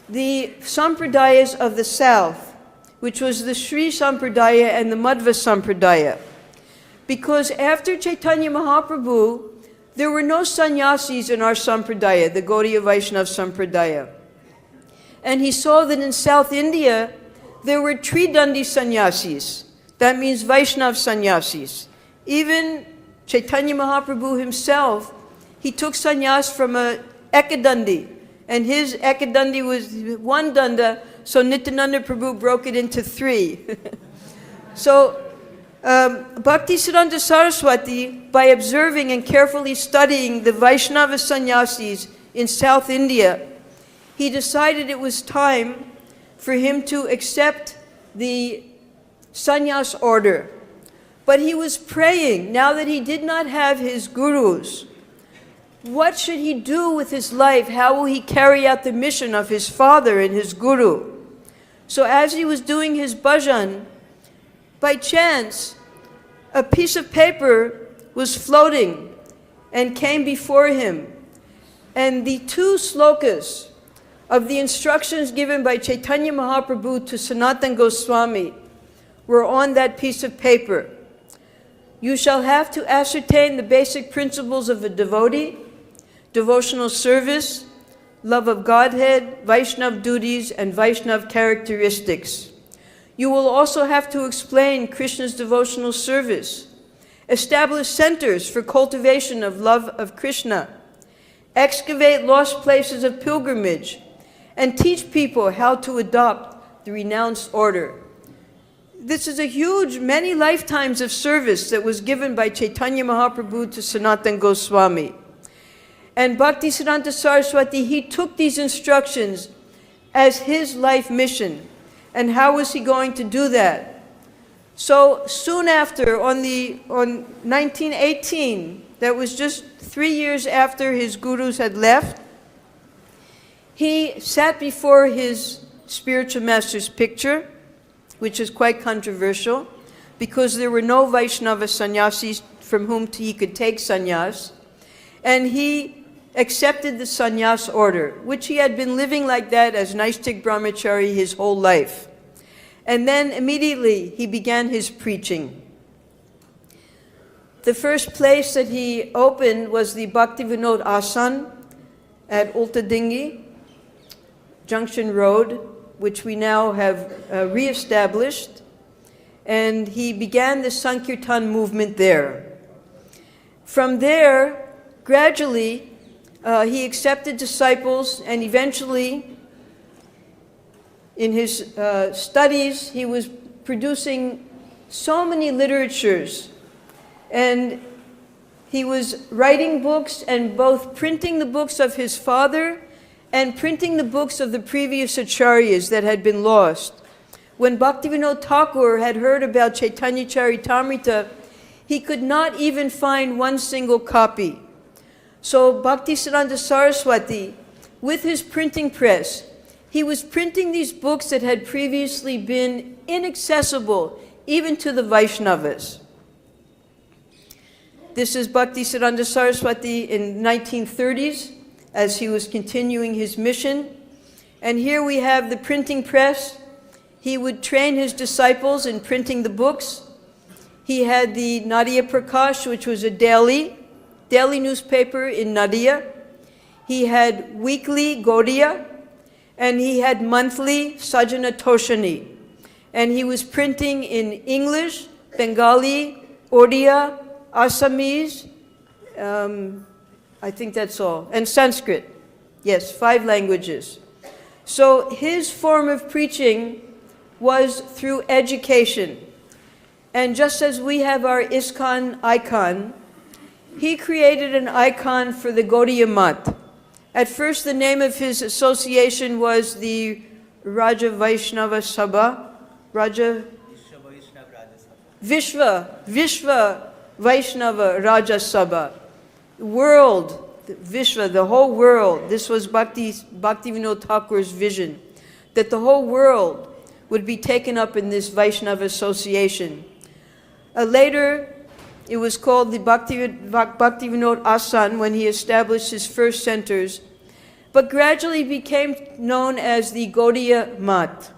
Speaker 1: the sampradayas of the south, which was the Sri Sampradaya and the Madhva Sampradaya. Because after Chaitanya Mahaprabhu, there were no sannyasis in our Sampradaya, the Gaudiya Vaishnava Sampradaya. And he saw that in South India, there were Tridandi sannyasis. That means Vaishnava sannyasis. Even Chaitanya Mahaprabhu himself, he took sannyas from a Ekadandi. And his Ekadandi was one danda, so Nityananda Prabhu broke it into 3. So, Bhaktisiddhanta Saraswati, by observing and carefully studying the Vaishnava sannyasis in South India, he decided it was time for him to accept the sannyas order. But he was praying, now that he did not have his gurus, what should he do with his life? How will he carry out the mission of his father and his guru? So as he was doing his bhajan, by chance, a piece of paper was floating and came before him. And the 2 slokas of the instructions given by Chaitanya Mahaprabhu to Sanatana Goswami were on that piece of paper. You shall have to ascertain the basic principles of a devotee, devotional service, love of Godhead, Vaishnav duties, and Vaishnav characteristics. You will also have to explain Krishna's devotional service, establish centers for cultivation of love of Krishna, excavate lost places of pilgrimage, and teach people how to adopt the renounced order. This is a huge, many lifetimes of service that was given by Chaitanya Mahaprabhu to Sanatana Goswami. And Bhaktisiddhanta Saraswati, he took these instructions as his life mission. And how was he going to do that? So soon after, on 1918, that was just 3 years after his gurus had left, he sat before his spiritual master's picture, which is quite controversial, because there were no Vaishnava sannyasis from whom he could take sannyas, and he accepted the sannyas order, which he had been living like that as Naistik Brahmachari his whole life. And then immediately he began his preaching. The first place that he opened was the Bhaktivinod Ashram at Ultadingi, Junction Road, which we now have re-established. And he began the Sankirtan movement there. From there, gradually, he accepted disciples, and eventually, in his studies, he was producing so many literatures, and he was writing books and both printing the books of his father and printing the books of the previous acharyas that had been lost. When Bhaktivinoda Thakur had heard about Chaitanya Charitamrita, he could not even find one single copy. So Bhaktisiddhanta Saraswati, with his printing press, he was printing these books that had previously been inaccessible even to the Vaishnavas. This is Bhaktisiddhanta Saraswati in 1930s as he was continuing his mission. And here we have the printing press. He would train his disciples in printing the books. He had the Nadia Prakash, which was a daily newspaper in Nadia. He had weekly Gaudiya, and he had monthly Sajjana Toshani. And he was printing in English, Bengali, Odia, Assamese, I think that's all, and Sanskrit. Yes, 5 languages. So his form of preaching was through education. And just as we have our ISKCON icon, he created an icon for the Gaudiya Math. At first, the name of his association was the Raja Vaishnava Sabha, Vishva Vaishnava Raja Sabha. World, Vishva, the whole world. This was Bhaktivinoda Thakur's vision, that the whole world would be taken up in this Vaishnava association. Later, it was called the Bhaktivinod Ashram when he established his first centers, but gradually became known as the Gaudiya Math.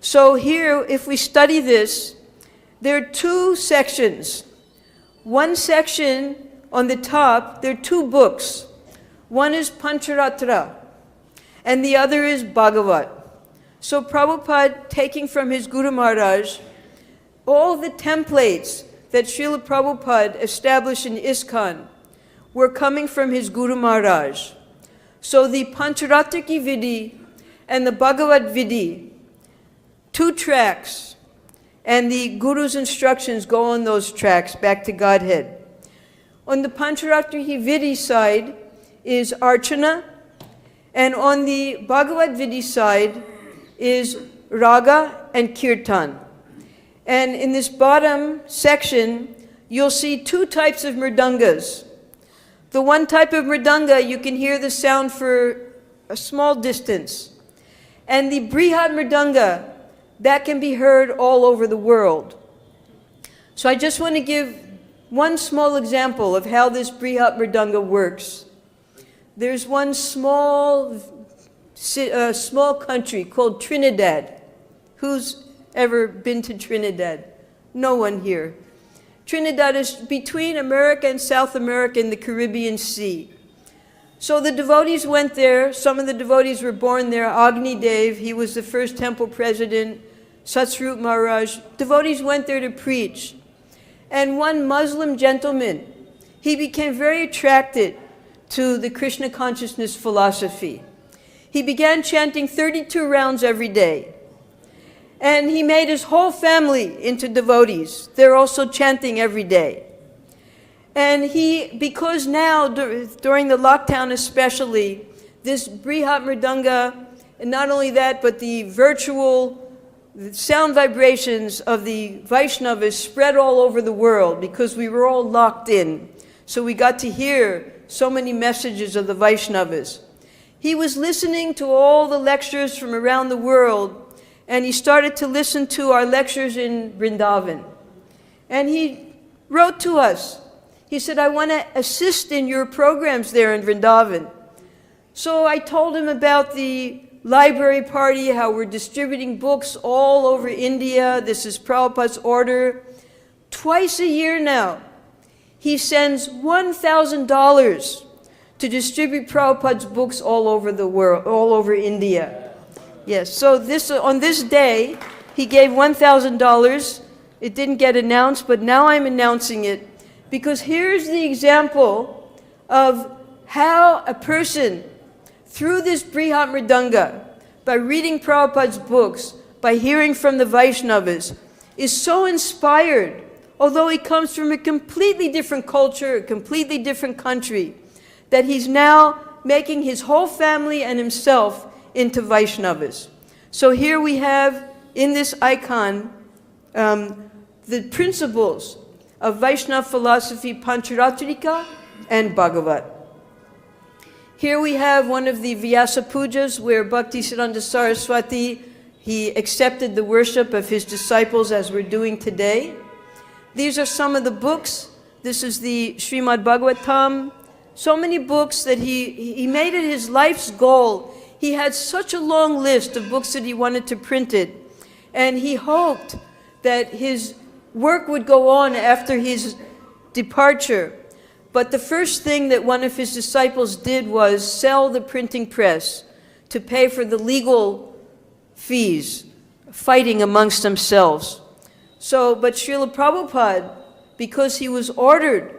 Speaker 1: So here, if we study this, there are 2 sections. One section on the top, there are 2 books. One is Pancharatra, and the other is Bhagavat. So Prabhupada, taking from his Guru Maharaj, all the templates that Srila Prabhupada established in ISKCON were coming from his Guru Maharaj. So the Pancharatriki Vidhi and the Bhagavat Vidhi, 2 tracks, and the Guru's instructions go on those tracks back to Godhead. On the Pancharatriki Vidhi side is Archana, and on the Bhagavat Vidhi side is Raga and Kirtan. And in this bottom section, you'll see 2 types of mridangas. The one type of mridanga, you can hear the sound for a small distance. And the Brihat mridanga, that can be heard all over the world. So I just want to give one small example of how this Brihat mridanga works. There's one small country called Trinidad. Who's ever been to Trinidad? No one here. Trinidad is between America and South America in the Caribbean Sea. So the devotees went there. Some of the devotees were born there. Agni Dev, he was the first temple president. Satsrup Maharaj. Devotees went there to preach. And one Muslim gentleman, he became very attracted to the Krishna consciousness philosophy. He began chanting 32 rounds every day. And he made his whole family into devotees. They're also chanting every day. And because now, during the lockdown especially, this Brihat Mridanga, and not only that, but the virtual the sound vibrations of the Vaishnavas spread all over the world because we were all locked in. So we got to hear so many messages of the Vaishnavas. He was listening to all the lectures from around the world, and he started to listen to our lectures in Vrindavan. And he wrote to us. He said, I want to assist in your programs there in Vrindavan. So I told him about the library party, how we're distributing books all over India. This is Prabhupada's order. Twice a year now, he sends $1,000 to distribute Prabhupada's books all over the world, all over India. Yes, so on this day, he gave $1,000. It didn't get announced, but now I'm announcing it, because here's the example of how a person, through this Brihat Mridanga, by reading Prabhupada's books, by hearing from the Vaishnavas, is so inspired, although he comes from a completely different culture, a completely different country, that he's now making his whole family and himself into Vaishnavas. So here we have, in this icon, the principles of Vaishnava philosophy, Pancharatrika and Bhagavat. Here we have one of the Vyasa Pujas where Bhaktisiddhanta Sarasvati, he accepted the worship of his disciples as we're doing today. These are some of the books. This is the Srimad Bhagavatam. So many books that he made it his life's goal. He had such a long list of books that he wanted to print it. And he hoped that his work would go on after his departure. But the first thing that one of his disciples did was sell the printing press to pay for the legal fees, fighting amongst themselves. But Srila Prabhupada, because he was ordered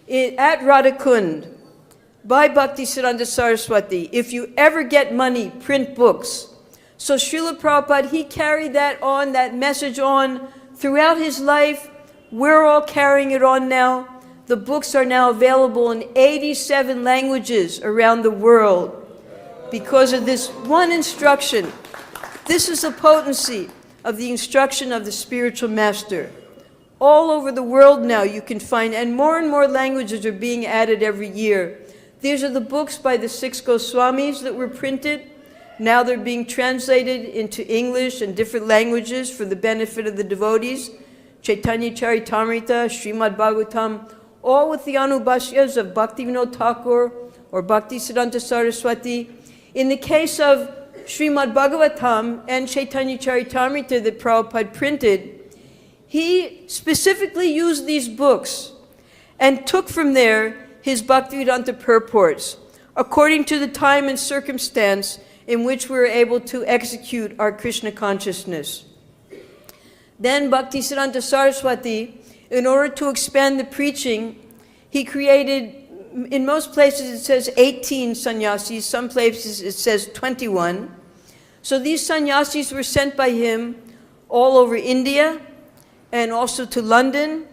Speaker 1: at Radhakund by Bhaktisiddhanta Saraswati, if you ever get money, print books. So Srila Prabhupada, he carried that on, that message on, throughout his life. We're all carrying it on now. The books are now available in 87 languages around the world because of this one instruction. This is the potency of the instruction of the spiritual master. All over the world now you can find, and more languages are being added every year. These are the books by the 6 Goswamis that were printed. Now they're being translated into English and different languages for the benefit of the devotees. Chaitanya Charitamrita, Srimad Bhagavatam, all with the Anubhashyas of Bhaktivinoda Thakur or Bhaktisiddhanta Saraswati. In the case of Srimad Bhagavatam and Chaitanya Charitamrita that Prabhupada printed, he specifically used these books and took from there his Bhaktivedanta purports, according to the time and circumstance in which we were able to execute our Krishna consciousness. Then Bhaktisiddhanta Saraswati, in order to expand the preaching, he created, in most places it says 18 sannyasis, some places it says 21. So these sannyasis were sent by him all over India and also to London,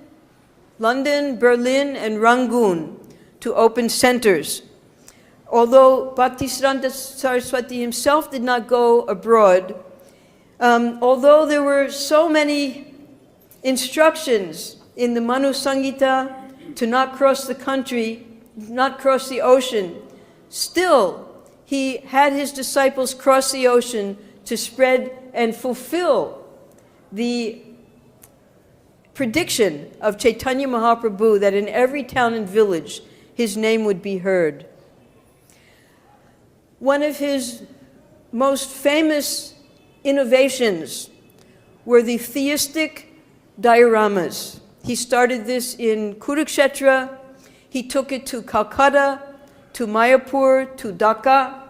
Speaker 1: Berlin, and Rangoon to open centers. Although Bhaktisiddhanta Saraswati himself did not go abroad, although there were so many instructions in the Manu Samhita to not cross the country, not cross the ocean, still he had his disciples cross the ocean to spread and fulfill the prediction of Chaitanya Mahaprabhu that in every town and village his name would be heard. One of his most famous innovations were the theistic dioramas. He started this in Kurukshetra. He took it to Calcutta, to Mayapur, to Dhaka.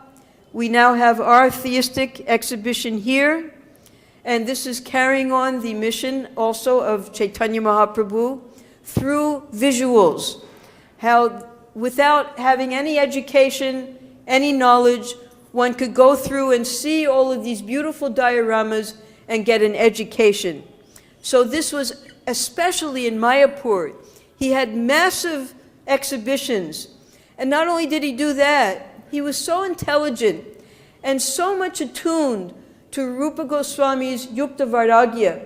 Speaker 1: We now have our theistic exhibition here. And this is carrying on the mission also of Chaitanya Mahaprabhu through visuals. How without having any education, any knowledge, one could go through and see all of these beautiful dioramas and get an education. So this was especially in Mayapur. He had massive exhibitions. And not only did he do that, he was so intelligent and so much attuned to Rupa Goswami's Yukta Vairagya.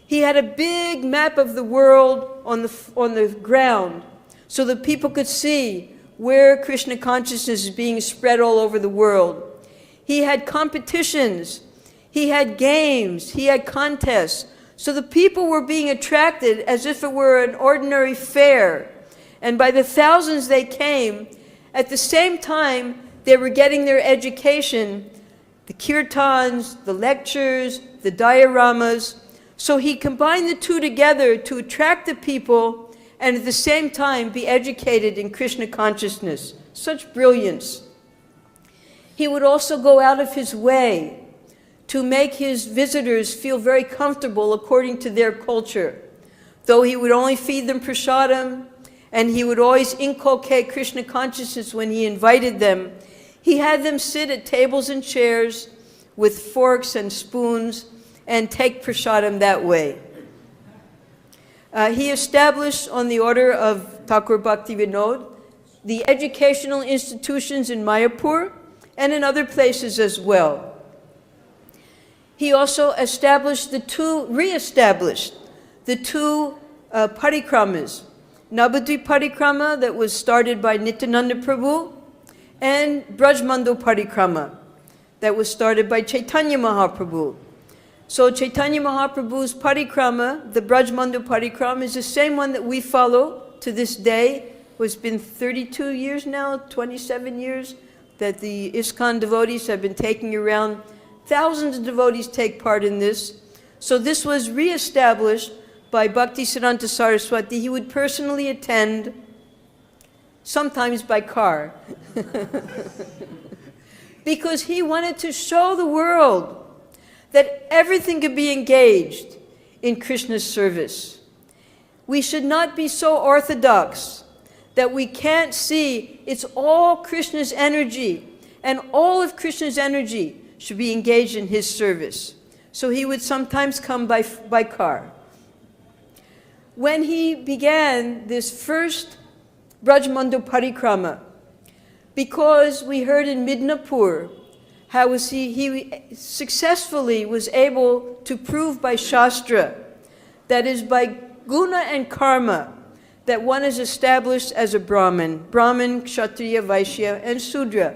Speaker 1: He had a big map of the world on the ground so that people could see where Krishna consciousness is being spread all over the world. He had competitions, he had games, he had contests. So the people were being attracted as if it were an ordinary fair. And by the thousands they came. At the same time, they were getting their education, the kirtans, the lectures, the dioramas. So he combined the two together to attract the people and at the same time be educated in Krishna consciousness. Such brilliance. He would also go out of his way to make his visitors feel very comfortable according to their culture. Though he would only feed them prasadam, and he would always inculcate Krishna consciousness when he invited them, he had them sit at tables and chairs with forks and spoons and take prasadam that way. He established, on the order of Thakur Bhakti Vinod, the educational institutions in Mayapur and in other places as well. He also re-established the two parikramas, Navadvip Parikrama that was started by Nityananda Prabhu, and Brajmando Parikrama that was started by Chaitanya Mahaprabhu. So Chaitanya Mahaprabhu's Parikrama, the Brajmando Parikrama, is the same one that we follow to this day. It's been 32 years now, 27 years, that the ISKCON devotees have been taking around. Thousands of devotees take part in this. So this was re-established by Bhaktisiddhanta Saraswati. He would personally attend, sometimes by car, because he wanted to show the world that everything could be engaged in Krishna's service. We should not be so orthodox that we can't see it's all Krishna's energy, and all of Krishna's energy should be engaged in his service. So he would sometimes come by car. When he began this first Brajmando Parikrama, because we heard in Midnapur how he successfully was able to prove by Shastra, that is by guna and karma, that one is established as a Brahmin, Kshatriya, Vaishya, and Sudra.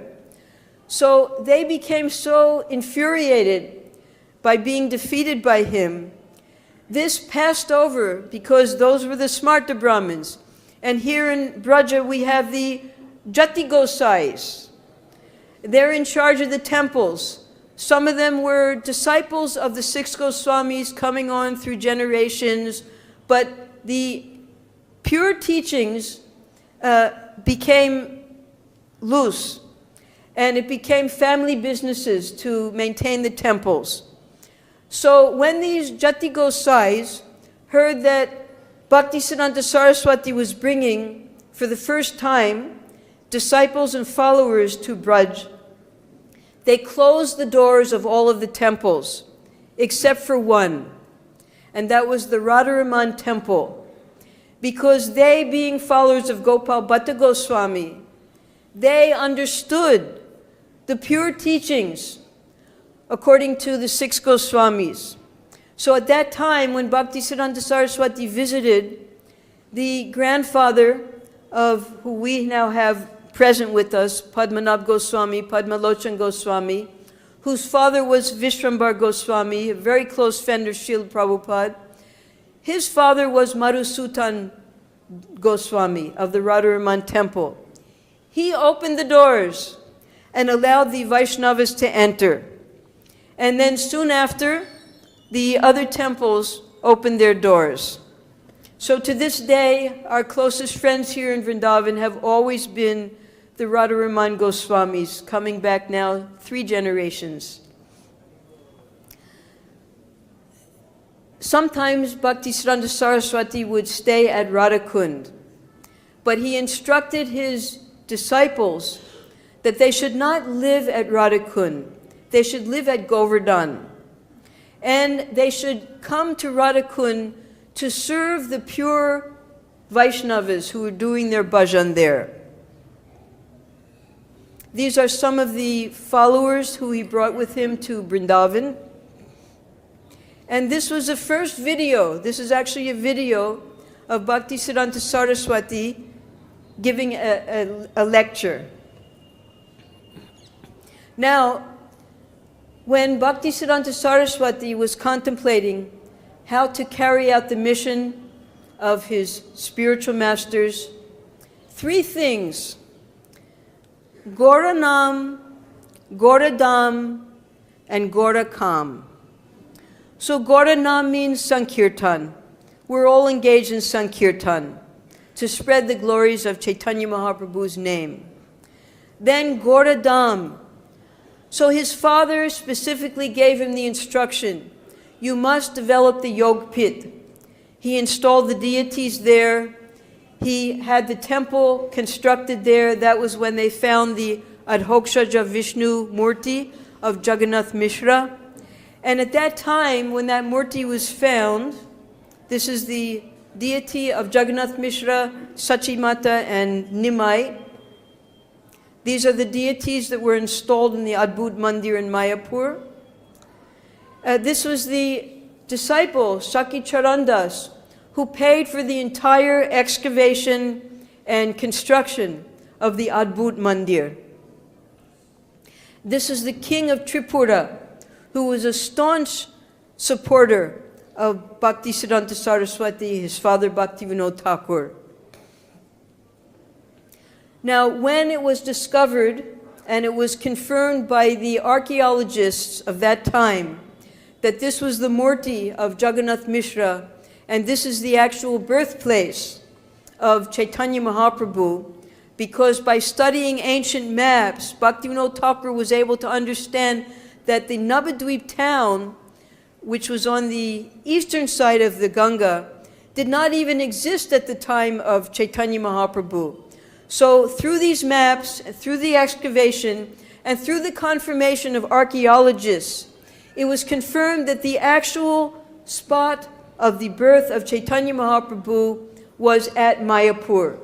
Speaker 1: So they became so infuriated by being defeated by him. This passed over because those were the Smarta Brahmins. And here in Braja we have the Jati Gosais. They're in charge of the temples. Some of them were disciples of the 6 Goswamis coming on through generations, but the pure teachings became loose, and it became family businesses to maintain the temples. So when these Jati Gosais heard that Bhaktisiddhanta Saraswati was bringing, for the first time, disciples and followers to Braj, they closed the doors of all of the temples, except for one, and that was the Radharaman temple, because they, being followers of Gopal Bhatta Goswami, they understood the pure teachings according to the 6 Goswamis. So at that time, when Bhaktisiddhanta Saraswati visited, the grandfather of who we now have present with us, Padmanabh Goswami, Padmalochan Goswami, whose father was Vishrambar Goswami, a very close friend of Srila Prabhupada. His father was Madhusutan Goswami of the Radharaman temple. He opened the doors and allowed the Vaishnavas to enter. And then soon after, the other temples opened their doors. So to this day, our closest friends here in Vrindavan have always been the Radharaman Goswamis, coming back now 3 generations. Sometimes Bhaktisiddhanta Saraswati would stay at Radhakund, but he instructed his disciples that they should not live at Radhakund. They should live at Govardhan. And they should come to Radhakund to serve the pure Vaishnavas who were doing their bhajan there. These are some of the followers who he brought with him to Vrindavan. And this was the first video. This is actually a video of Bhaktisiddhanta Saraswati giving a lecture. Now, when Bhaktisiddhanta Saraswati was contemplating how to carry out the mission of his spiritual masters, three things: Gauranam, Gauradam, and Gaurakam. So Gauranam means Sankirtan. We're all engaged in Sankirtan to spread the glories of Chaitanya Mahaprabhu's name. Then Gauradam. So his father specifically gave him the instruction, you must develop the Yog Pit. He installed the deities there. He had the temple constructed there. That was when they found the Adhokshaja Vishnu Murti of Jagannath Mishra. And at that time, when that Murti was found, this is the deity of Jagannath Mishra, Sachimata, and Nimai. These are the deities that were installed in the Adbhut Mandir in Mayapur. This was the disciple, Shakti Charandas, who paid for the entire excavation and construction of the Adbhut Mandir. This is the king of Tripura, who was a staunch supporter of Bhaktisiddhanta Saraswati, his father Bhaktivinoda Thakur. Now, when it was discovered, and it was confirmed by the archaeologists of that time, that this was the Murti of Jagannath Mishra, and this is the actual birthplace of Chaitanya Mahaprabhu, because by studying ancient maps, Bhaktivinoda Thakur was able to understand that the Navadvip town, which was on the eastern side of the Ganga, did not even exist at the time of Chaitanya Mahaprabhu. So through these maps, through the excavation, and through the confirmation of archaeologists, it was confirmed that the actual spot of the birth of Chaitanya Mahaprabhu was at Mayapur.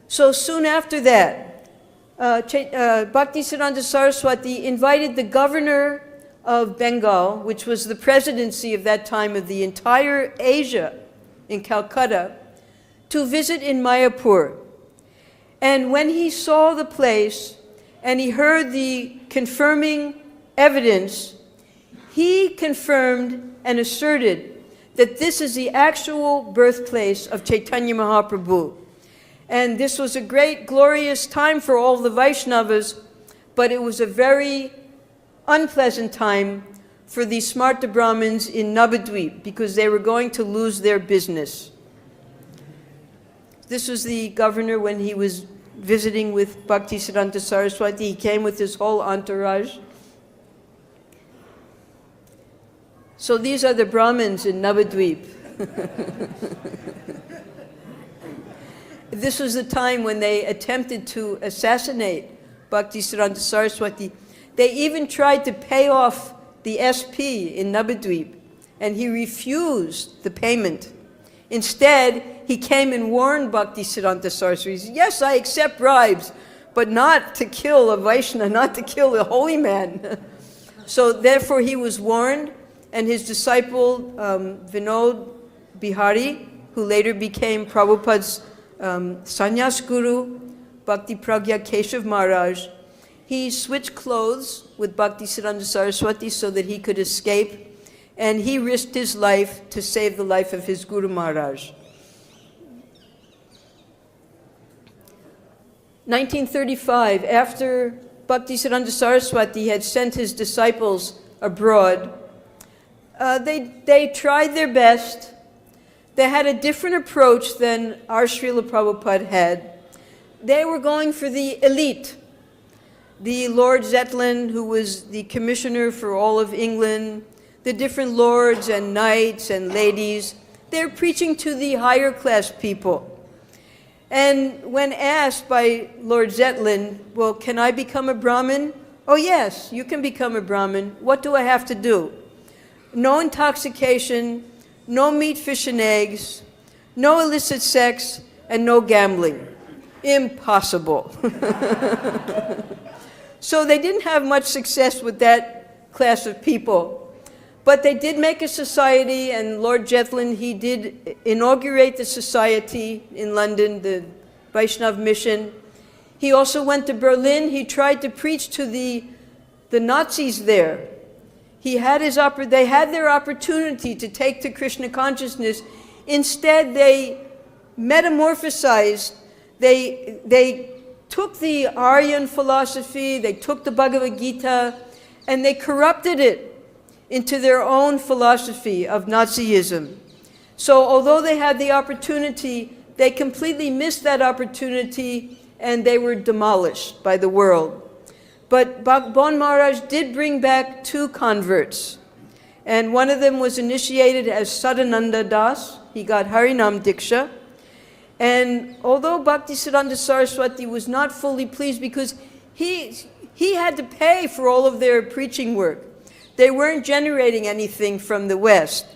Speaker 1: So soon after that, Bhaktisiddhanta Saraswati invited the governor of Bengal, which was the presidency of that time of the entire Asia in Calcutta, to visit in Mayapur. And when he saw the place and he heard the confirming evidence, he confirmed and asserted that this is the actual birthplace of Chaitanya Mahaprabhu. And this was a great, glorious time for all the Vaishnavas, but it was a very unpleasant time for the Smarta Brahmins in Navadvip, because they were going to lose their business. This was the governor when he was visiting with Bhaktisiddhanta Saraswati. He came with his whole entourage. So these are the Brahmins in Navadvip. This was the time when they attempted to assassinate Bhaktisiddhanta Saraswati. They even tried to pay off the SP in Navadvip, and he refused the payment. Instead, he came and warned Bhaktisiddhanta Saraswati. He said, yes, I accept bribes, but not to kill a Vaishnava, not to kill a holy man. So therefore he was warned, and his disciple Vinod Bihari, who later became Prabhupada's sannyas guru, Bhakti Pragya Keshav Maharaj, he switched clothes with Bhaktisiddhanta Saraswati so that he could escape, and he risked his life to save the life of his Guru Maharaj. 1935, after Bhaktisiddhanta Saraswati had sent his disciples abroad, they tried their best. They had a different approach than our Srila Prabhupada had. They were going for the elite. The Lord Zetland, who was the commissioner for all of England, the different lords and knights and ladies, they're preaching to the higher class people. And when asked by Lord Zetland, well, can I become a Brahmin? Oh yes, you can become a Brahmin. What do I have to do? No intoxication, no meat, fish, and eggs, no illicit sex, and no gambling. Impossible. So they didn't have much success with that class of people. But they did make a society, and Lord Jethlin, he did inaugurate the society in London, the Vaishnav mission. He also went to Berlin. He tried to preach to the Nazis there. They had their opportunity to take to Krishna consciousness. Instead, they metamorphosized. They took the Aryan philosophy, they took the Bhagavad Gita, and they corrupted it into their own philosophy of Nazism. So although they had the opportunity, they completely missed that opportunity and they were demolished by the world. But Bon Maharaj did bring back 2 converts. And one of them was initiated as Sadananda Das. He got Harinam Diksha. And although Bhaktisiddhanta Saraswati was not fully pleased because he had to pay for all of their preaching work. They weren't generating anything from the West.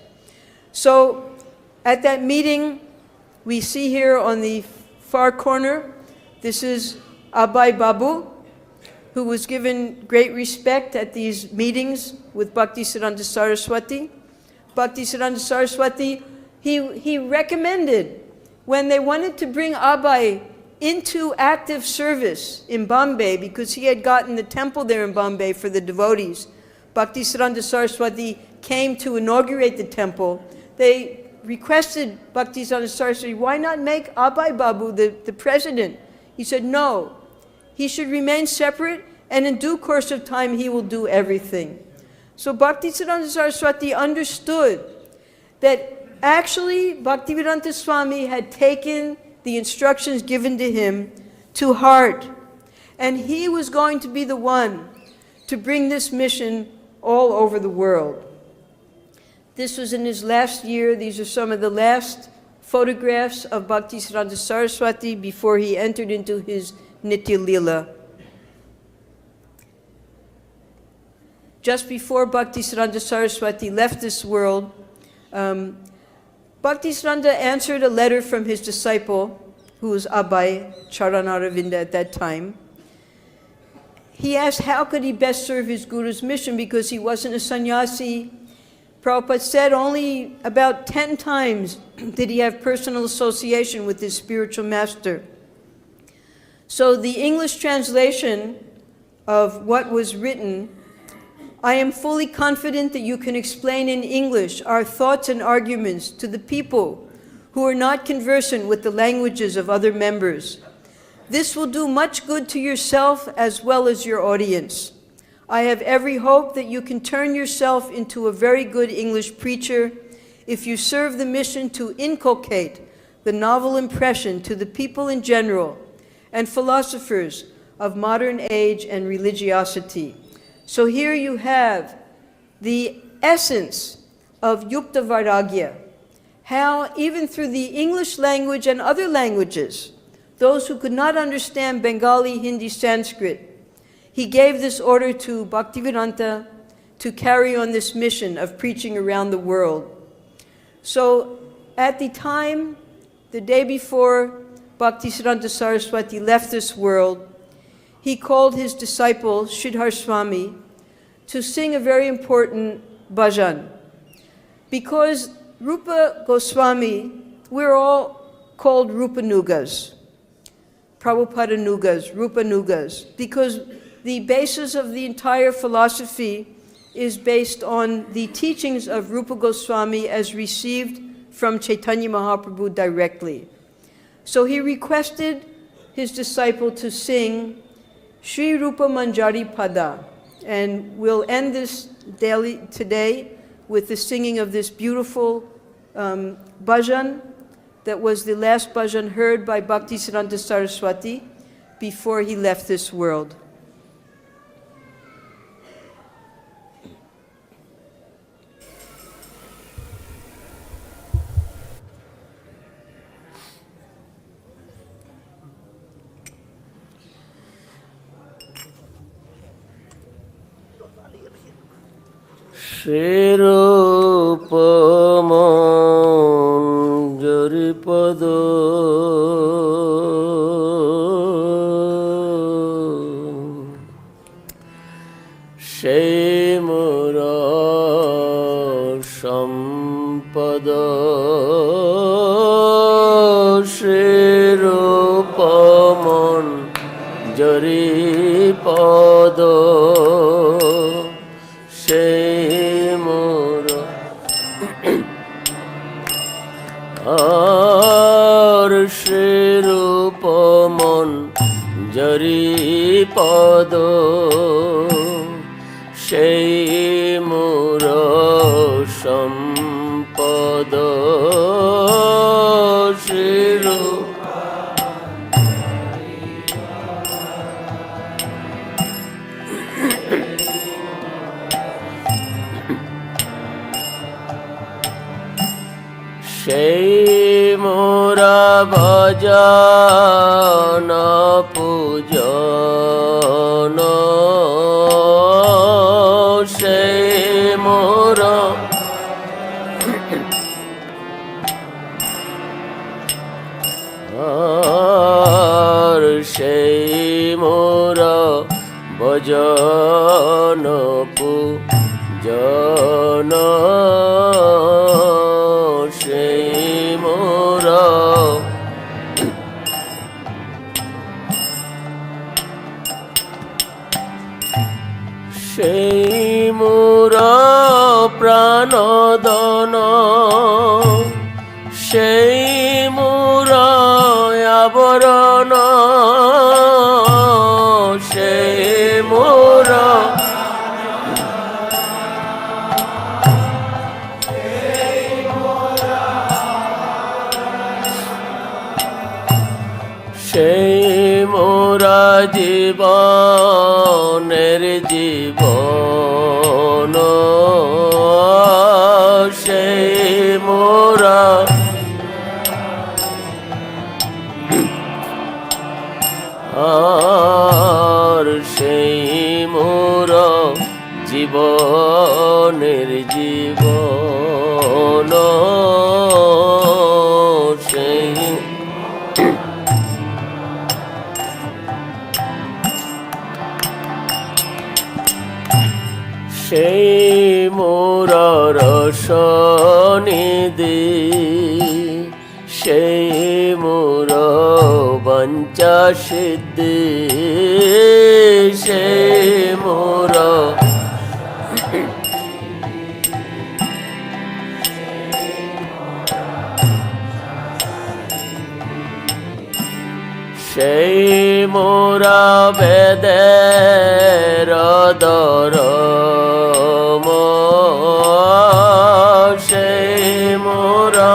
Speaker 1: So at that meeting, we see here on the far corner, this is Abhay Babu, who was given great respect at these meetings with Bhaktisiddhanta Saraswati. Bhaktisiddhanta Saraswati, he recommended when they wanted to bring Abhay into active service in Bombay, because he had gotten the temple there in Bombay for the devotees. Bhaktisiddhanta Saraswati came to inaugurate the temple. They requested Bhaktisiddhanta Saraswati, why not make Abhay Babu the president? He said, no, he should remain separate, and in due course of time, he will do everything. So Bhaktisiddhanta Saraswati understood that actually Bhaktivedanta Swami had taken the instructions given to him to heart, and he was going to be the one to bring this mission all over the world. This was in his last year. These are some of the last photographs of Bhaktisiddhanta Saraswati before he entered into his Nitya Leela. Just before Bhaktisiddhanta Saraswati left this world, Bhaktisiddhanta answered a letter from his disciple, who was Abhay Charanaravinda at that time. He asked how could he best serve his Guru's mission because he wasn't a sannyasi. Prabhupada said only about 10 times did he have personal association with his spiritual master. So the English translation of what was written, I am fully confident that you can explain in English our thoughts and arguments to the people who are not conversant with the languages of other members. This will do much good to yourself as well as your audience. I have every hope that you can turn yourself into a very good English preacher if you serve the mission to inculcate the novel impression to the people in general and philosophers of modern age and religiosity. So here you have the essence of Yukta Vairagya, how even through the English language and other languages, those who could not understand Bengali, Hindi, Sanskrit, he gave this order to Bhaktivedanta to carry on this mission of preaching around the world. So at the time, the day before Bhaktisiddhanta Saraswati left this world, he called his disciple, Sridhar Swami, to sing a very important bhajan. Because Rupa Goswami, we're all called Rupanugas, Prabhupada Nugas, Rupa Nugas, because the basis of the entire philosophy is based on the teachings of Rupa Goswami as received from Chaitanya Mahaprabhu directly. So he requested his disciple to sing Sri Rupa Manjari Pada, and we'll end this today with the singing of this beautiful bhajan that was the last bhajan heard by Bhaktisiddhanta Saraswati before he left this world.
Speaker 2: Srirupa Manjari Pada শ্রীরূপমঞ্জরি পদ সেই মোর আর শ্রীরূপমঞ্জরি পদ সেই মোর সম্পদ শ্রীরূপ সেই মোরা ভজন পূজন সেই মোরা আর সেই মোরা ভজন পূজন সেই মোরা সেই মোরা প্রাণদন সেই মোরা আবরণ সেই মোরা সেই মোরা জীবনের জীবন সেই মোরা আর সেই মোরা জীবনের জীবন সেই সেই মোরা রসনিধি সেই মোরা বাঞ্ছা সিদ্ধি সেই মোরা সেই মোরা বেদের দরম সেই মোরা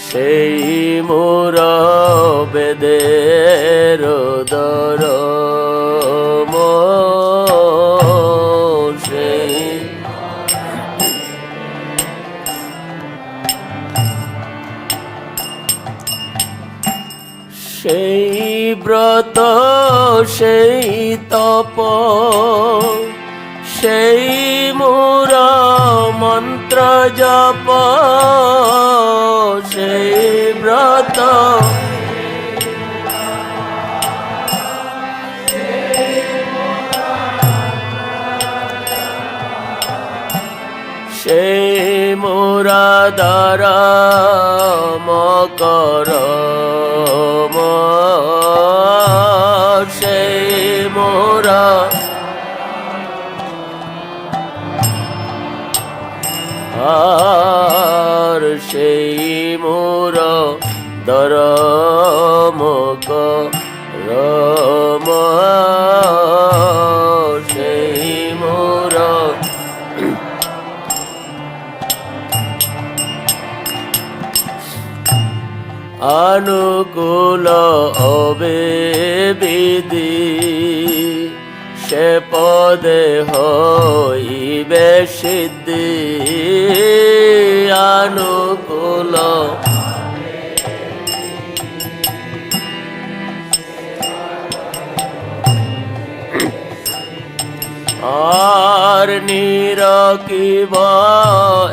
Speaker 2: সেই মোরা বেদের দরম সেই সেই ব্রত সেই তপ সেই মোরা মন্ত্র জপ সেই ব্রত সেই মোরা দ্বারা মকর সেই মোরা আর সেই মোরা দরমক রম সেই মোরা अनुकूल अबे विधि से पदे हईबे सिद्धि अनुकूल आर निरकिब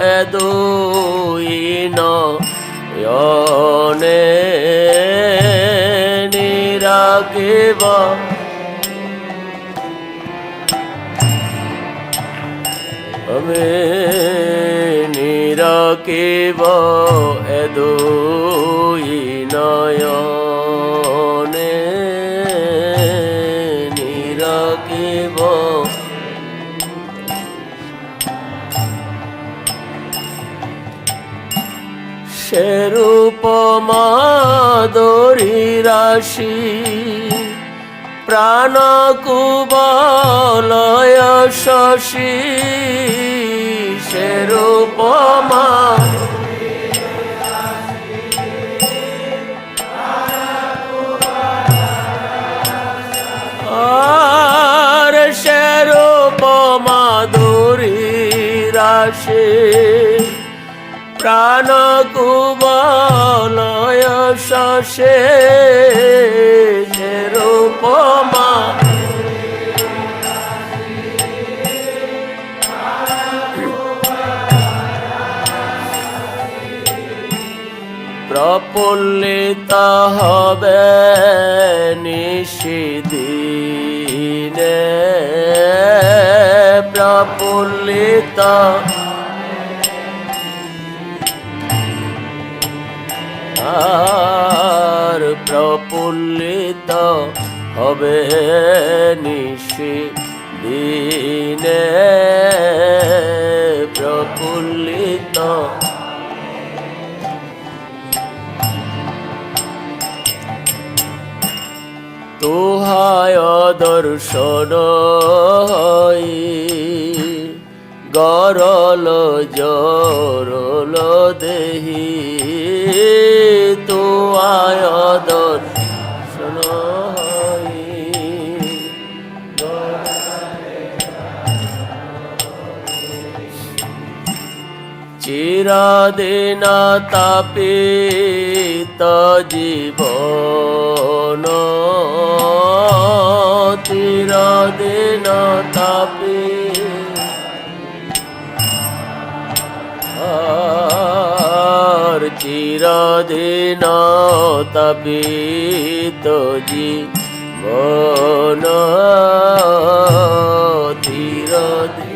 Speaker 2: एदुइन यने निरकिब আমি নিরাকিব এ দুই নয়নে নিরাকিব সেরূপ মাধুরী রাশি প্রাণ কুবলয় শশী সেরূপ আর সেরূপ মাধুরী রাশি প্রাণ কুবলয় শশে রূপমা প্রফুল্লিত হবে নিশিদিনে প্রফুল্লিত আর প্রফুল্লিত হবে নিশিদিনে প্রফুল্লিত তুহায় দর্শন হই গরল জরল দেহি তুহায় দর্শন হই চিরদিন তাপিত জীবন চিরদিন তাপিত আর চিরদিন তাপিত জীবন চিরদিন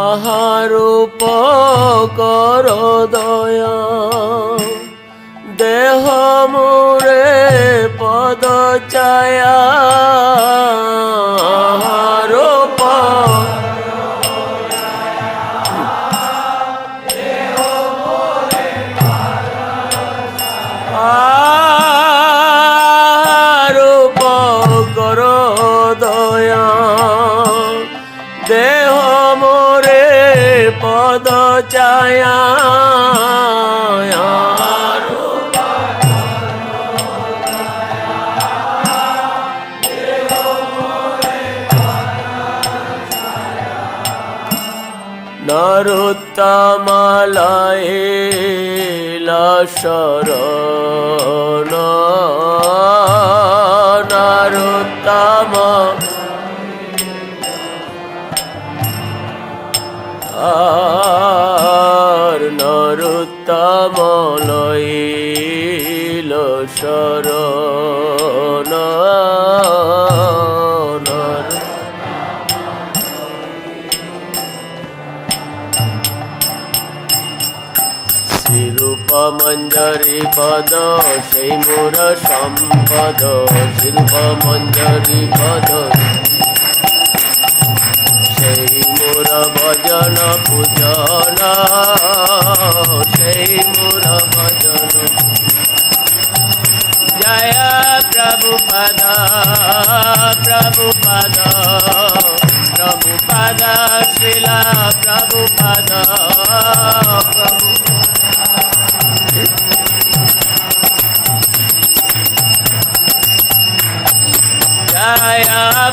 Speaker 2: আহারূপ কর দয়া দেহ মোরে পদ ছায়া আহারূপ আহারূপ কর দয়া দেহ মোরে পদ ছায়া নরোত্তমালয়েলা শরণ নরোত্তম আর নরোত্তম লইল শরণ শ্রীরূপ মঞ্জরি পদ সেই মোর সম্পদ শ্রীরূপ মঞ্জরি পদ সেই মোর ভজন পূজন সেই মোর ভজন জয় প্রভুপদ প্রভুপদ প্রভুপদ শ্রীলা প্রভুপদ প্রভু জয়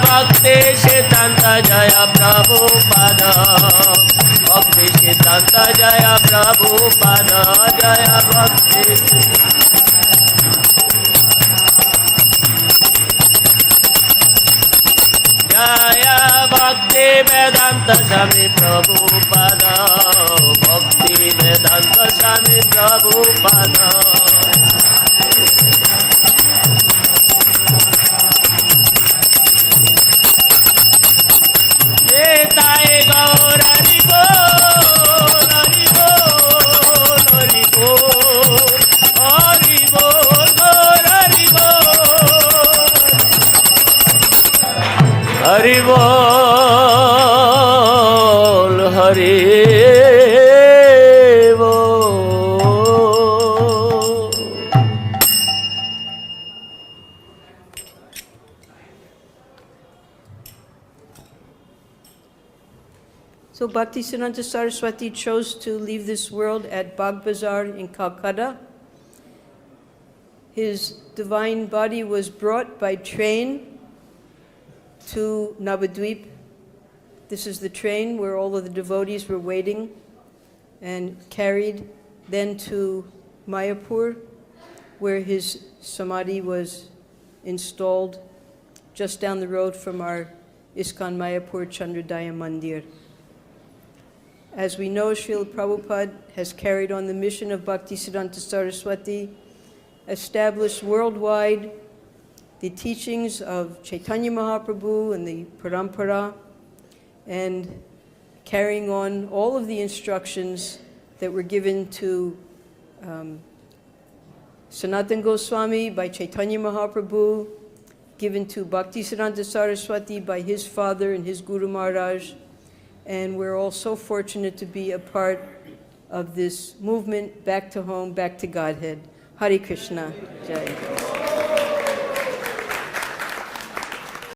Speaker 2: ভক্তিसिद्धान्त जय प्रभुपाद भक्तिसिद्धान्त जय प्रभुपाद जय भक्ति जय भक्ति वेदांत स्वामी प्रभुपाद भक्ति वेदांत स्वामी Prabhupada Hari Bol, Hari Bol.
Speaker 1: So Bhaktisiddhanta Saraswati chose to leave this world at Bagh Bazar in Calcutta. His divine body was brought by train to Navadvip. This is the train where all of the devotees were waiting, and carried then to Mayapur, where his samadhi was installed just down the road from our ISKCON Mayapur Chandrodaya Mandir. As we know, Srila Prabhupada has carried on the mission of Bhaktisiddhanta Saraswati, established worldwide the teachings of Chaitanya Mahaprabhu and the Parampara, and carrying on all of the instructions that were given to Sanatana Goswami by Chaitanya Mahaprabhu, given to Bhaktisiddhanta Saraswati by his father and his Guru Maharaj. And we're all so fortunate to be a part of this movement, back to home, back to Godhead. Hare Krishna. Jai.